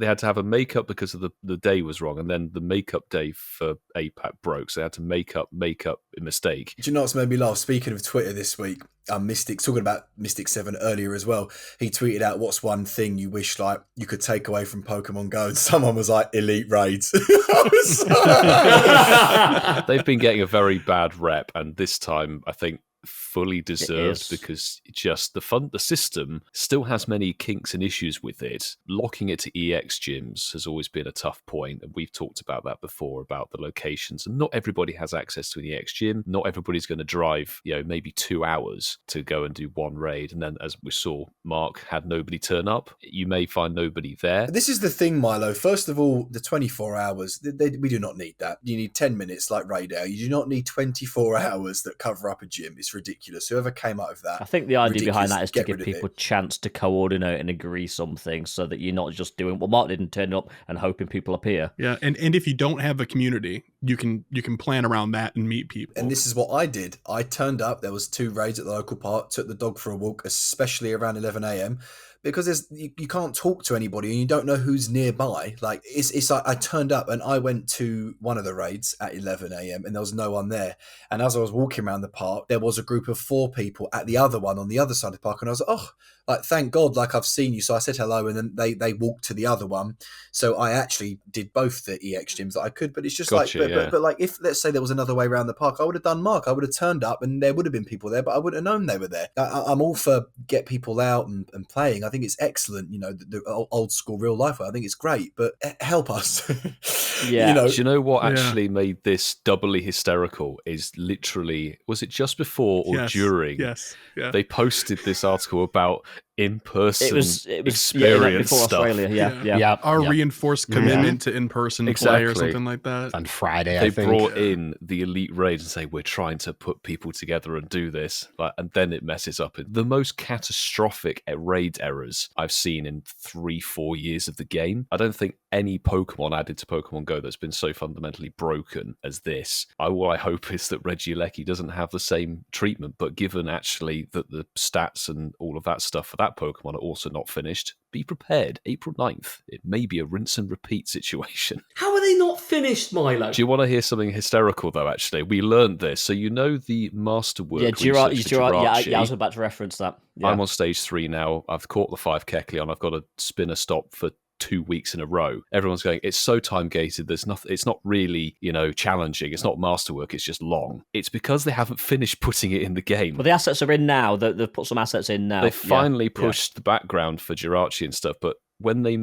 they had to have a makeup because of the day was wrong, and then the makeup day for APAC broke, so they had to make up a mistake. Do you know what's made me laugh? Speaking of Twitter this week, Mystic, talking about Mystic 7 earlier as well, he tweeted out, what's one thing you wish like you could take away from Pokemon Go? And someone was like, elite raids. They've been getting a very bad rep, and this time I think fully deserved, because just the system still has many kinks and issues with it. Locking it to EX gyms has always been a tough point, and we've talked about that before, about the locations, and not everybody has access to an EX gym. Not everybody's going to drive maybe 2 hours to go and do one raid, and then, as we saw, Mark had nobody turn up. You may find nobody there. This is the thing, Milo. First of all, the 24 hours, we do not need that. You need 10 minutes like raid hour. You do not need 24 hours that cover up a gym. It's ridiculous. Whoever came up with that, I think the idea behind that is to give people a chance to coordinate and agree something, so that you're not just doing, well, Mark didn't turn up and hoping people appear. Yeah, and if you don't have a community, you can plan around that and meet people. And this is what I did. I turned up. There was 2 raids at the local park. Took the dog for a walk, especially around 11 a.m. because you can't talk to anybody and you don't know who's nearby. Like it's like I turned up and I went to one of the raids at 11 a.m. and there was no one there. And as I was walking around the park, there was a group of 4 people at the other one on the other side of the park. And I was like, oh, like, thank God, like, I've seen you. So I said hello, and then they walked to the other one. So I actually did both the EX gyms that I could, but it's just but like, if let's say there was another way around the park, I would have done Mark. I would have turned up and there would have been people there, but I wouldn't have known they were there. I'm all for get people out and playing. I think it's excellent, the old school real life way. I think it's great, but help us. Yeah. Do you know what actually made this doubly hysterical is literally, was it just before or during? Yes. Yeah. They posted this article about in-person experience before stuff. Australia, Our reinforced commitment to in-person play or something like that. On Friday, they brought in the elite raid and say, we're trying to put people together and do this. And then it messes up. The most catastrophic raid errors I've seen in 3-4 years of the game. I don't think any Pokemon added to Pokemon Go that's been so fundamentally broken as this. What I hope is that Regidrago doesn't have the same treatment, but given actually that the stats and all of that stuff for that Pokemon are also not finished, be prepared. April 9th, it may be a rinse and repeat situation. How are they not finished, Milo? Do you want to hear something hysterical, though, actually? We learned this. So the masterwork Jirachi. I was about to reference that. Yeah. I'm on stage 3 now. I've caught the 5 Kecleon. I've got to spin a stop for 2 weeks in a row. Everyone's going, it's so time gated. There's nothing. It's not really, challenging. It's not masterwork. It's just long. It's because they haven't finished putting it in the game. Well, the assets are in now. They've put some assets in now. They finally pushed the background for Jirachi and stuff. But when they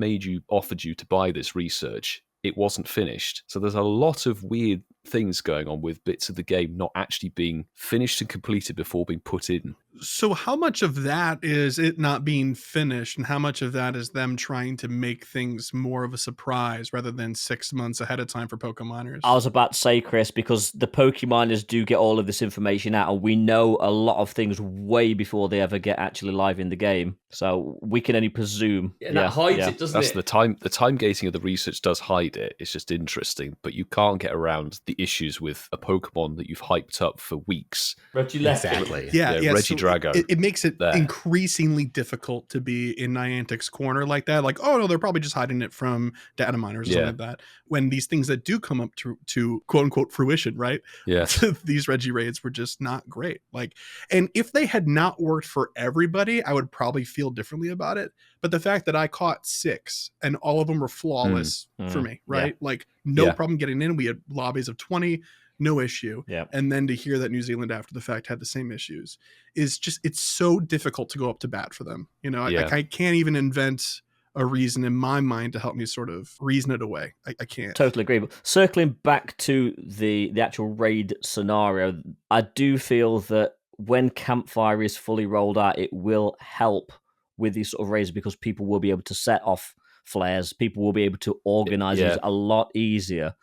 offered you to buy this research, it wasn't finished. So there's a lot of weird things going on with bits of the game not actually being finished and completed before being put in. So how much of that is it not being finished, and how much of that is them trying to make things more of a surprise rather than 6 months ahead of time for Pokemoners? I was about to say, Chris, because the Pokemoners do get all of this information out, and we know a lot of things way before they ever get actually live in the game. So we can only presume. And that hides it, doesn't it? The time gating of the research does hide it. It's just interesting, but you can't get around the issues with a Pokemon that you've hyped up for weeks. Exactly. Yeah. Regidrago. So it makes it there. increasingly difficult to be in Niantic's corner like that. Like, oh no, they're probably just hiding it from data miners or something like that. When these things that do come up to quote unquote fruition, right? Yeah. These Regi raids were just not great. Like, and if they had not worked for everybody, I would probably feel differently about it. But the fact that I caught 6 and all of them were flawless for me, right? Yeah. Like no problem getting in. We had lobbies of 20. No issue. Yeah. And then to hear that New Zealand after the fact had the same issues is just, it's so difficult to go up to bat for them. You know, I can't even invent a reason in my mind to help me sort of reason it away. I can't. Totally agree. But circling back to the actual raid scenario, I do feel that when Campfire is fully rolled out, it will help with these sort of raids because people will be able to set off flares. People will be able to organize it a lot easier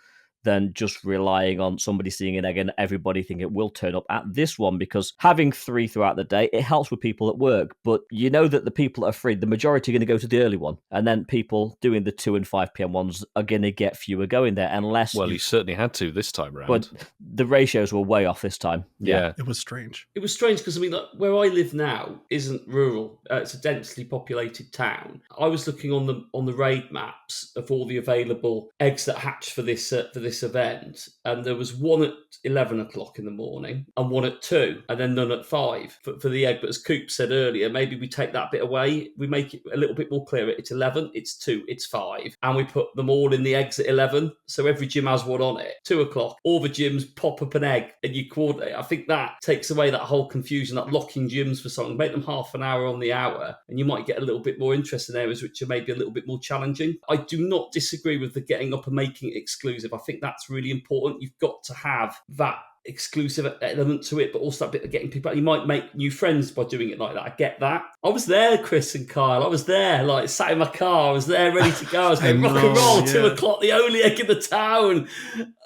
than just relying on somebody seeing an egg and everybody thinking it will turn up at this one, because having 3 throughout the day, it helps with people at work. But you know that the people that are free, the majority are going to go to the early one. And then people doing the 2 and 5 p.m. ones are going to get fewer going there unless... Well, you certainly had to this time round. But the ratios were way off this time. Yeah. It was strange. It was strange because, I mean, like, where I live now isn't rural. It's a densely populated town. I was looking on the raid maps of all the available eggs that hatch for this event, and there was one at 11 o'clock in the morning and one at 2, and then none at 5 for the egg. But as Coop said earlier, maybe we take that bit away. We make it a little bit more clear. It's 11, it's 2, it's 5, and we put them all in the eggs at 11. So every gym has one on it. 2 o'clock, all the gyms pop up an egg and you coordinate. I think that takes away that whole confusion, that locking gyms for something. Make them half an hour on the hour, and you might get a little bit more interest in areas which are maybe a little bit more challenging. I do not disagree with the getting up and making it exclusive. I think that's really important. You've got to have that exclusive element to it, but also that bit of getting people out. You might make new friends by doing it like that. I get that. I was there, Chris and Kyle. I was there, like, sat in my car. I was there ready to go. I was going rock and roll, 2 o'clock, the only egg in the town,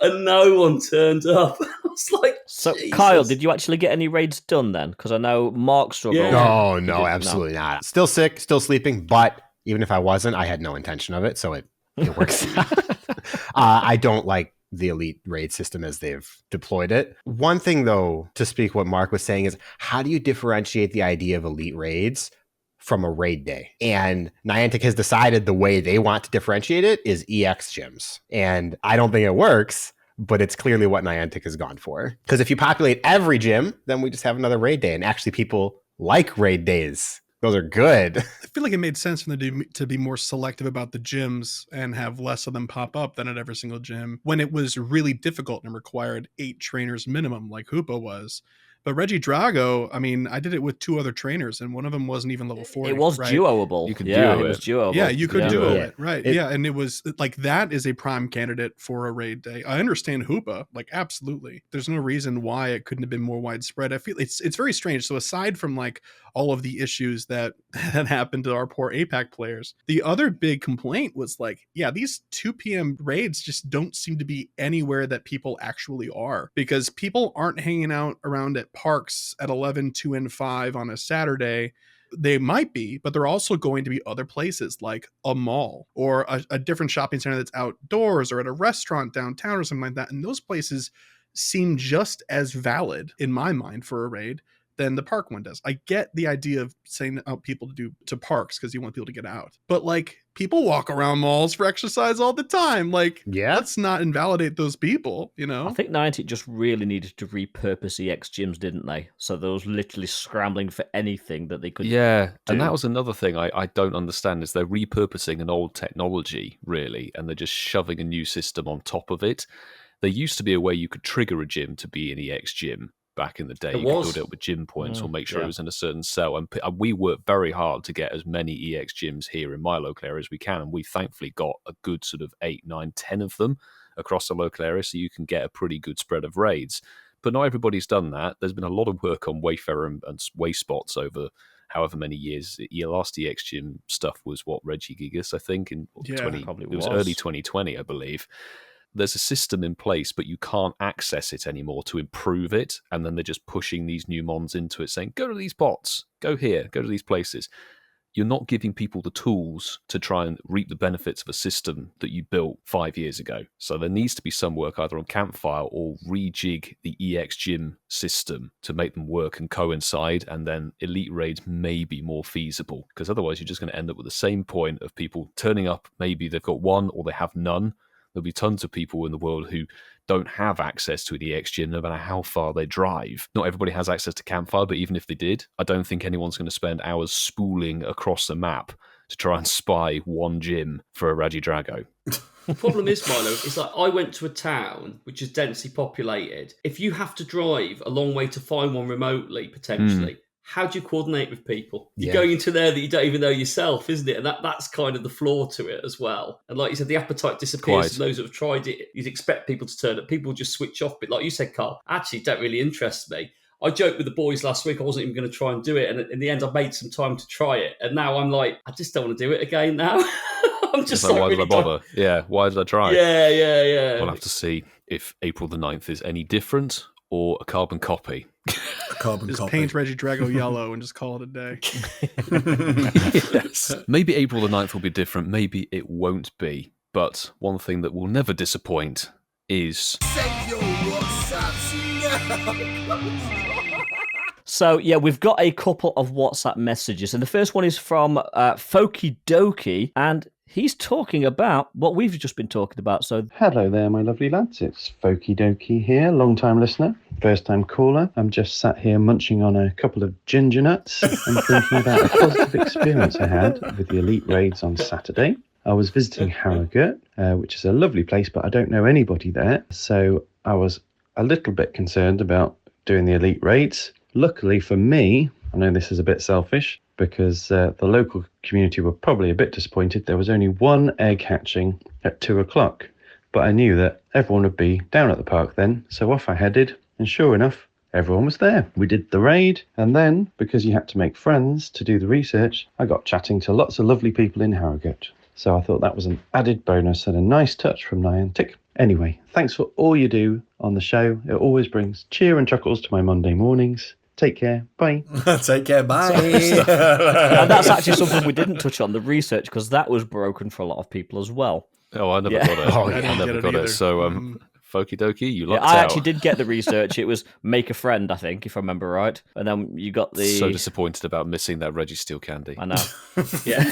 and no one turned up. I was like, so Jesus. Kyle, did you actually get any raids done then? Because I know Mark struggled. No, absolutely not. Still sick, still sleeping, but even if I wasn't, I had no intention of it, so it works out. I don't like the Elite raid system as they've deployed it. One thing, though, to speak what Mark was saying is, how do you differentiate the idea of Elite raids from a raid day? And Niantic has decided the way they want to differentiate it is EX gyms. And I don't think it works, but it's clearly what Niantic has gone for. Because if you populate every gym, then we just have another raid day. And actually people like raid days. Those are good. I feel like it made sense for them to be more selective about the gyms and have less of them pop up than at every single gym when it was really difficult and required 8 trainers minimum like Hoopa was. But Regidrago, I mean, I did it with 2 other trainers, and one of them wasn't even level 40. It was duoable. You could duo it. Was duoable. Yeah, you could duo it. Right. And it was like, that is a prime candidate for a raid day. I understand Hoopa, like, absolutely. There's no reason why it couldn't have been more widespread. I feel it's very strange. So aside from like all of the issues that happened to our poor APAC players, the other big complaint was like, these 2 p.m. raids just don't seem to be anywhere that people actually are, because people aren't hanging out around at parks at 11, 2, and 5 on a Saturday. They might be, but they're also going to be other places like a mall or a different shopping center that's outdoors, or at a restaurant downtown or something like that. And those places seem just as valid in my mind for a raid than the park one does. I get the idea of saying out people to parks because you want people to get out, but like, people walk around malls for exercise all the time. Like, let's not invalidate those people, you know? I think Niantic just really needed to repurpose EX gyms, didn't they? So they was literally scrambling for anything that they could do. And that was another thing I don't understand, is they're repurposing an old technology, really, and they're just shoving a new system on top of it. There used to be a way you could trigger a gym to be an EX gym. Back in the day, you could build it up with gym points or make sure it was in a certain cell. And we worked very hard to get as many EX gyms here in my local area as we can. And we thankfully got a good sort of 8, 9, 10 of them across the local area, so you can get a pretty good spread of raids. But not everybody's done that. There's been a lot of work on Wayfarer and Wayspots over however many years. Your last EX gym stuff was Regigigas, I think, in it was early 2020, I believe. There's a system in place, but you can't access it anymore to improve it. And then they're just pushing these new mons into it, saying, go to these bots, go here, go to these places. you're not giving people the tools to try and reap the benefits of a system that you built 5 years ago. So there needs to be some work either on Campfire or rejig the EX Gym system to make them work and coincide, and then Elite Raids may be more feasible, because otherwise you're just going to end up with the same point of people turning up, maybe they've got one or they have none. There'll be tons of people in the world who don't have access to an EX Gym no matter how far they drive. Not everybody has access to Campfire, but even if they did, I don't think anyone's going to spend hours spooling across the map to try and spy one gym for a Regidrago. The problem is, Milo, it's like I went to a town which is densely populated. If you have to drive a long way to find one remotely, potentially, how do you coordinate with people? You're going into there that you don't even know yourself, isn't it? And that's kind of the flaw to it as well. And like you said, the appetite disappears. And those that have tried it, you'd expect people to turn up. People just switch off. But like you said, Carl, actually don't really interest me. I joked with the boys last week I wasn't even going to try and do it. And in the end, I made some time to try it. And now I'm like, I just don't want to do it again now. I'm just like, why really did I bother? Yeah, why did I try? Yeah. We'll have to see if April the 9th is any different or a carbon copy. Just paint Regidrago yellow and just call it a day. Yes. Maybe April the 9th will be different. Maybe it won't be. But one thing that will never disappoint is... Send your WhatsApps now! So, yeah, we've got a couple of WhatsApp messages. And the first one is from Fokie Dokie, and he's talking about what we've just been talking about. So, hello there, my lovely lads. It's Fokie Dokie here, long-time listener, first-time caller. I'm just sat here munching on a couple of ginger nuts and thinking about a positive experience I had with the Elite Raids on Saturday. I was visiting Harrogate, which is a lovely place, but I don't know anybody there. So I was a little bit concerned about doing the Elite Raids. Luckily for me, I know this is a bit selfish, because the local community were probably a bit disappointed. There was only one egg hatching at 2:00, but I knew that everyone would be down at the park then, so off I headed, and sure enough, everyone was there. We did the raid, and then, because you had to make friends to do the research, I got chatting to lots of lovely people in Harrogate. So I thought that was an added bonus and a nice touch from Niantic. Anyway, thanks for all you do on the show. It always brings cheer and chuckles to my Monday mornings. Take care. Bye. Take care. Bye. And that's actually something we didn't touch on, the research, because that was broken for a lot of people as well. Oh, I never got it. I never got it. So, Fokie Dokie, you lucked out. I actually did get the research. It was make a friend, I think, if I remember right. And then you got the... So disappointed about missing that Reggie Steel candy. I know. Yeah.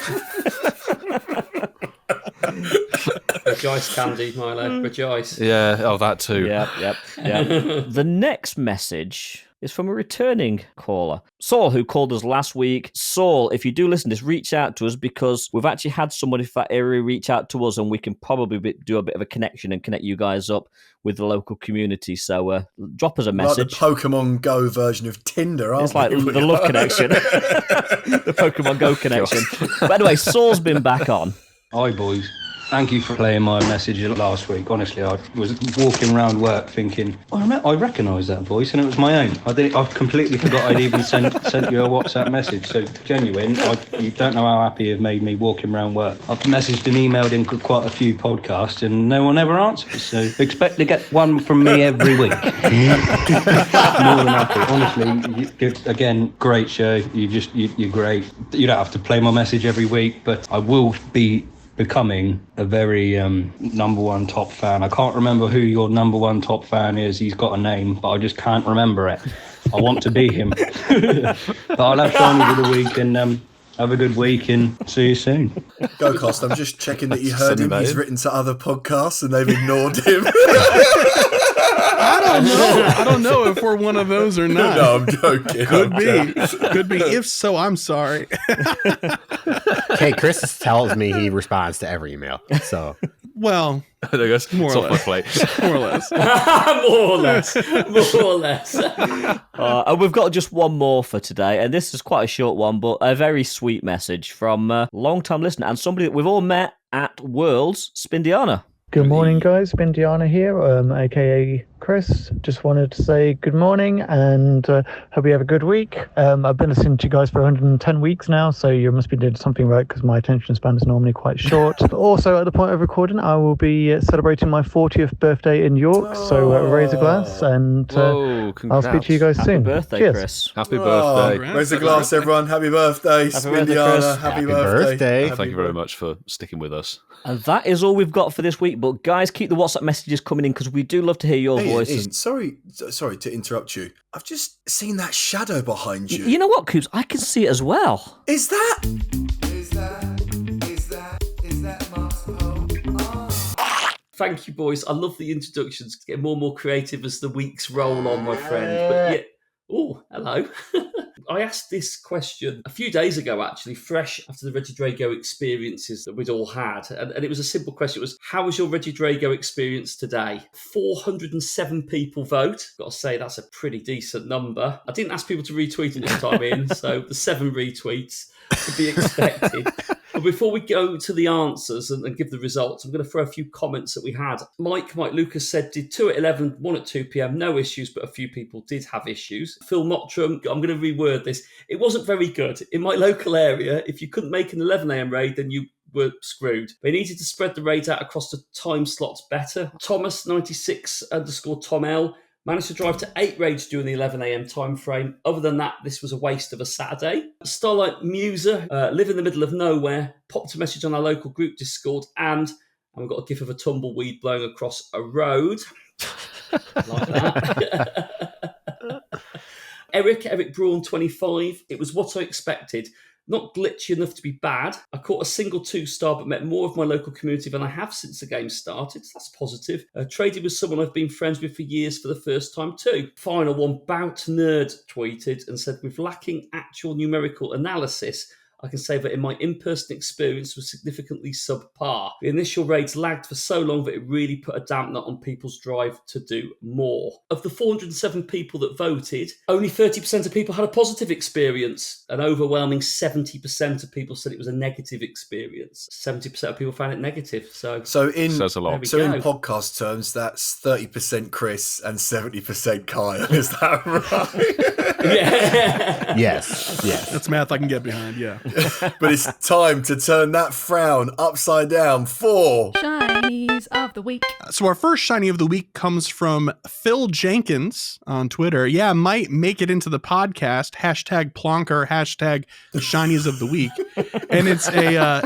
Rejoice, candy, Milo. Rejoice. Yeah, that too. Yep. The next message is from a returning caller, Saul, who called us last week. Saul, if you do listen to this, reach out to us, because we've actually had somebody from that area reach out to us, and we can probably do a bit of a connection and connect you guys up with the local community. So drop us a message. Like the Pokemon Go version of Tinder, aren't It's like the love connection. The Pokemon Go connection. But anyway, Saul's been back on. Hi, boys. Thank you for playing my message last week. Honestly, I was walking around work thinking, I recognise that voice, and it was my own. I completely forgot I'd even sent you a WhatsApp message. So, genuine, you don't know how happy it made me walking around work. I've messaged and emailed in quite a few podcasts, and no one ever answers. So, expect to get one from me every week. More than happy. Honestly, again, great show. You're great. You don't have to play my message every week, but I will be becoming a very number one top fan. I can't remember who your number one top fan is. He's got a name, but I just can't remember it. I want to be him. But I'll have fun with the week, and have a good week, and see you soon. GOCast, I'm just checking that you heard him. He's written to other podcasts and they've ignored him. I don't know if we're one of those or not. No, I'm joking. Could be. If so, I'm sorry. Okay, Chris tells me he responds to every email. So, well, there goes. More or less. More or less. More or less. And we've got just one more for today, and this is quite a short one, but a very sweet message from a long-time listener and somebody that we've all met at Worlds, Spindiana. Good morning, guys. Spindiana here, aka Chris. Just wanted to say good morning and hope you have a good week. I've been listening to you guys for 110 weeks now, so you must be doing something right because my attention span is normally quite short. But also, at the point of recording, I will be celebrating my 40th birthday in York, so raise a glass and I'll speak to you guys soon. Happy birthday, Cheers. Chris. Happy birthday. Raise a glass, everyone. Happy birthday. Spindiana. Happy birthday. Thank you very much for sticking with us. And that is all we've got for this week. But guys, keep the WhatsApp messages coming in because we do love to hear your voices. Ian, sorry to interrupt you. I've just seen that shadow behind you. You know what, Coops? I can see it as well. Is that Thank you, boys. I love the introductions. It's getting more and more creative as the weeks roll on, my friend. But yeah. Oh, hello. I asked this question a few days ago, actually, fresh after the Regidrago experiences that we'd all had. And it was a simple question. It was, how was your Regidrago experience today? 407 people vote. Got to say, that's a pretty decent number. I didn't ask people to retweet it this time in, so the 7 retweets could be expected. But before we go to the answers and give the results, I'm going to throw a few comments that we had. Mike Lucas said, did 2 at 11, 1 at 2 p.m, no issues, but a few people did have issues. Phil Mottram, I'm going to reword this. It wasn't very good. In my local area, if you couldn't make an 11 a.m. raid, then you were screwed. They needed to spread the raids out across the time slots better. Thomas, 96_Tom L, managed to drive to 8 raids during the 11 a.m. time frame. Other than that, this was a waste of a Saturday. Starlight Muser, live in the middle of nowhere, popped a message on our local group Discord, and we've got a gif of a tumbleweed blowing across a road. Like that. Eric Braun, 25. It was what I expected. Not glitchy enough to be bad. I caught a single 2-star, but met more of my local community than I have since the game started. So that's positive. Traded with someone I've been friends with for years for the first time too. Final one, Bout Nerd tweeted and said, with lacking actual numerical analysis, I can say that in my in-person experience was significantly subpar. The initial raids lagged for so long that it really put a dampener on people's drive to do more. Of the 407 people that voted, only 30% of people had a positive experience. An overwhelming 70% of people said it was a negative experience. 70% of people found it negative. So in says a lot. So in podcast terms, that's 30% Chris and 70% Kyle. Is that right? Yeah. Yes. That's math I can get behind, yeah. But it's time to turn that frown upside down for Shinies of the week. So our first shiny of the week comes from Phil Jenkins on Twitter. Yeah, might make it into the podcast. #Plonker, #Shinies of the week. And it's a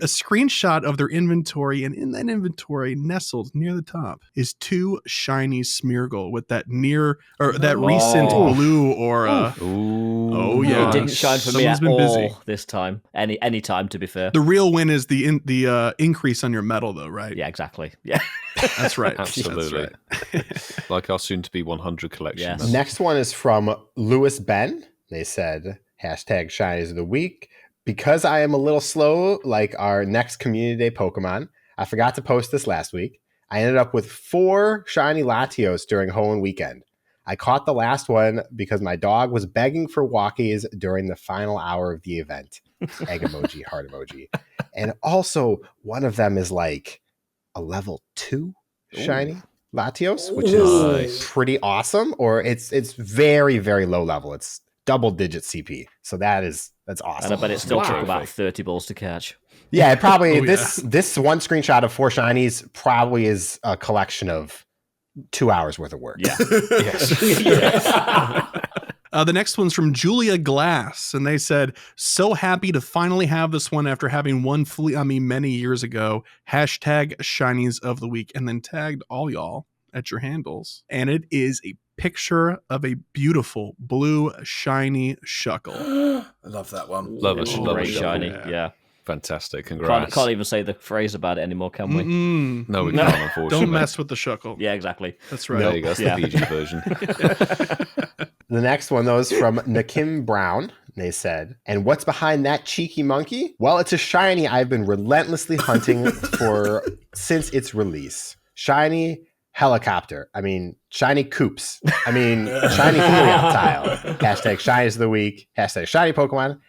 screenshot of their inventory, and in that inventory, nestled near the top, is 2 shiny Smeargle with that recent blue aura. Oh yeah, it didn't shine for me at all this time. Any time, to be fair. The real win is the increase on your medal, though, right? Yeah, exactly. Yeah, that's right. Absolutely. That's right. Like our soon-to-be 100 collection. Yes. Next one is from Lewis Ben. They said, #Shinies of the week. Because I am a little slow, like our next Community Day Pokemon, I forgot to post this last week. I ended up with 4 shiny Latios during Hoenn weekend. I caught the last one because my dog was begging for walkies during the final hour of the event. Egg emoji, heart emoji. And also, one of them is like a level 2 shiny Latios, which is pretty awesome. Or it's very, very low level. It's double-digit CP. So that's awesome. And I bet it still took about 30 balls to catch. Yeah, it probably this one screenshot of 4 shinies probably is a collection of 2 hours worth of work. Yeah. The next one's from Julia Glass, and they said, so happy to finally have this one after having one fully on me many years ago. #Shinies of the week, and then tagged all y'all at your handles. And it is a picture of a beautiful blue shiny Shuckle. I love that one. Love it. Very shiny. Yeah. Fantastic. Congrats. Can't even say the phrase about it anymore, can we? No, we can't, unfortunately. Don't mess with the Shuckle. Yeah, exactly. That's right. There you go. That's the PG version. The next one, though, is from Nakim Brown. They said, and what's behind that cheeky monkey? Well, it's a shiny I've been relentlessly hunting for since its release. Shiny helicopter. Shiny coops. Shiny Helioptile. #Shinies of the week. #Shiny Pokemon.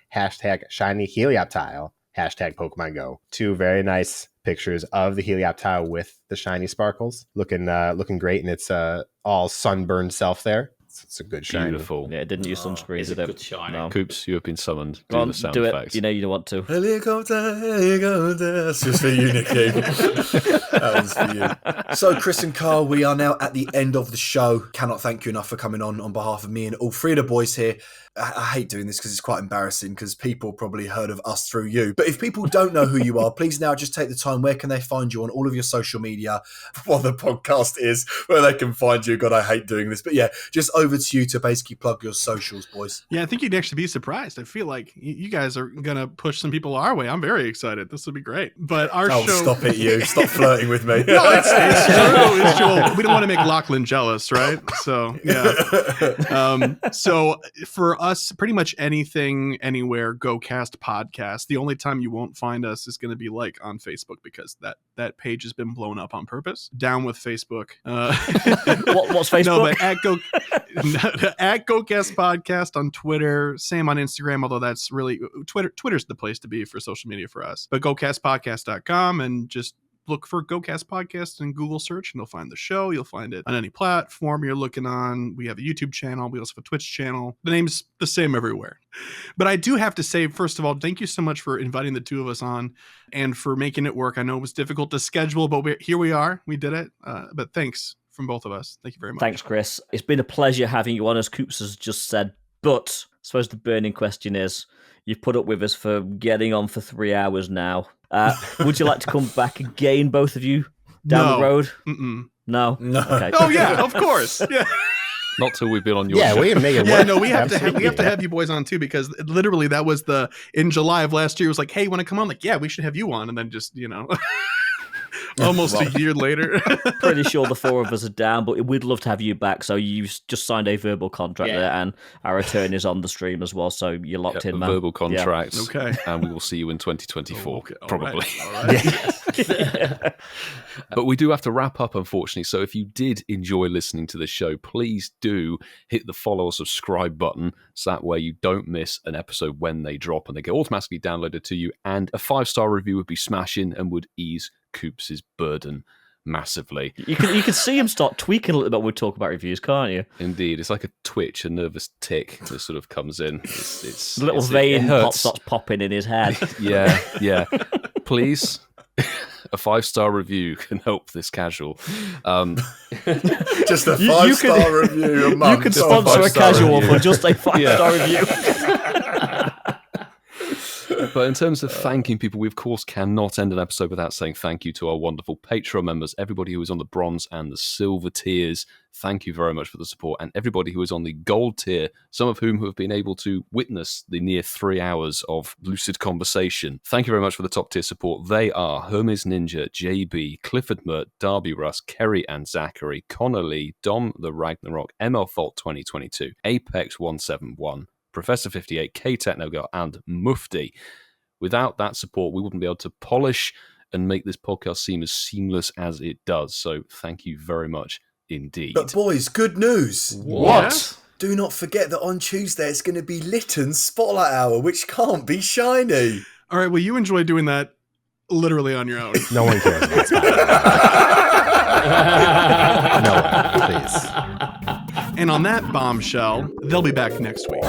#Shiny Helioptile. #Pokemon Go. 2 very nice pictures of the Helioptile with the shiny sparkles, looking great, and it's all sunburned self there. It's a good shiny. Beautiful. Yeah, it didn't use sunscreen. It's a did it? good shiny. No. Coops, you have been summoned. Go on, Do the sound do effect. it. You know you want to. Helicopter. That's just for you, Nicky. That one's for you. So, Chris and Carl, we are now at the end of the show. Cannot thank you enough for coming on behalf of me and all three of the boys here. I hate doing this because it's quite embarrassing because people probably heard of us through you. But if people don't know who you are, please now just take the time. Where can they find you on all of your social media? What the podcast is, where they can find you. God, I hate doing this. But yeah, just over to you to basically plug your socials, boys. Yeah, I think you'd actually be surprised. I feel like you guys are going to push some people our way. I'm very excited. This will be great. But our show... stop it, you. Stop flirting with me. No, it's true. It's true. We don't want to make Lachlan jealous, right? So, yeah. So for us, pretty much anything, anywhere, GOCast Podcast. The only time you won't find us is going to be like on Facebook because that page has been blown up on purpose. Down with Facebook. What's Facebook? No, but at GOCast Podcast on Twitter. Same on Instagram, although that's really Twitter's the place to be for social media for us. But GOCastPodcast.com and just look for GOCast Podcast in Google search and you'll find the show. You'll find it on any platform you're looking on. We have a YouTube channel. We also have a Twitch channel. The name's the same everywhere. But I do have to say, first of all, thank you so much for inviting the two of us on and for making it work. I know it was difficult to schedule, but here we are. We did it. But thanks from both of us. Thank you very much. Thanks, Chris. It's been a pleasure having you on, as Coops has just said. But I suppose the burning question is, you've put up with us for getting on for 3 hours now. Would you like to come back again, both of you, down the road? Mm-mm. No? Okay. Oh, yeah, of course. Yeah. Not till we've been on your show. show. We have to have you boys on too, because literally that was in July of last year. It was like, hey, you want to come on? Like, yeah, we should have you on. And then just, almost a year later. Pretty sure the four of us are down, but we'd love to have you back. So you've just signed a verbal contract there, and our return is on the stream as well. So you're locked in, man. Verbal contract. Yeah. Okay. And we will see you in 2024, okay. probably. All right. But we do have to wrap up, unfortunately. So if you did enjoy listening to the show, please do hit the follow or subscribe button. So that way you don't miss an episode when they drop and they get automatically downloaded to you. And a 5-star review would be smashing and would ease Coops' burden massively. You can see him start tweaking a little bit when we talk about reviews, can't you? Indeed. It's like a twitch, a nervous tick that sort of comes in. It's a little vein starts popping in his head. Yeah. Please, a 5-star review can help this casual. Just a 5-star review a month. You could sponsor a casual for just a 5-star review. But in terms of thanking people, we of course cannot end an episode without saying thank you to our wonderful Patreon members, everybody who is on the bronze and the silver tiers. Thank you very much for the support, and everybody who is on the gold tier, some of whom have been able to witness the near 3 hours of lucid conversation. Thank you very much for the top tier support. They are Hermes Ninja, JB, Clifford Mert, Darby Russ, Kerry and Zachary, Connor Lee, Dom the Ragnarok, ML Fault 2022, Apex 171, Professor 58, K Technogirl, and Mufti. Without that support, we wouldn't be able to polish and make this podcast seem as seamless as it does. So thank you very much indeed. But boys, good news. What? Do not forget that on Tuesday it's going to be Litton's Spotlight Hour, which can't be shiny. All right, well, you enjoy doing that literally on your own. No one cares about Spotlight. No one, please. And on that bombshell, they'll be back next week.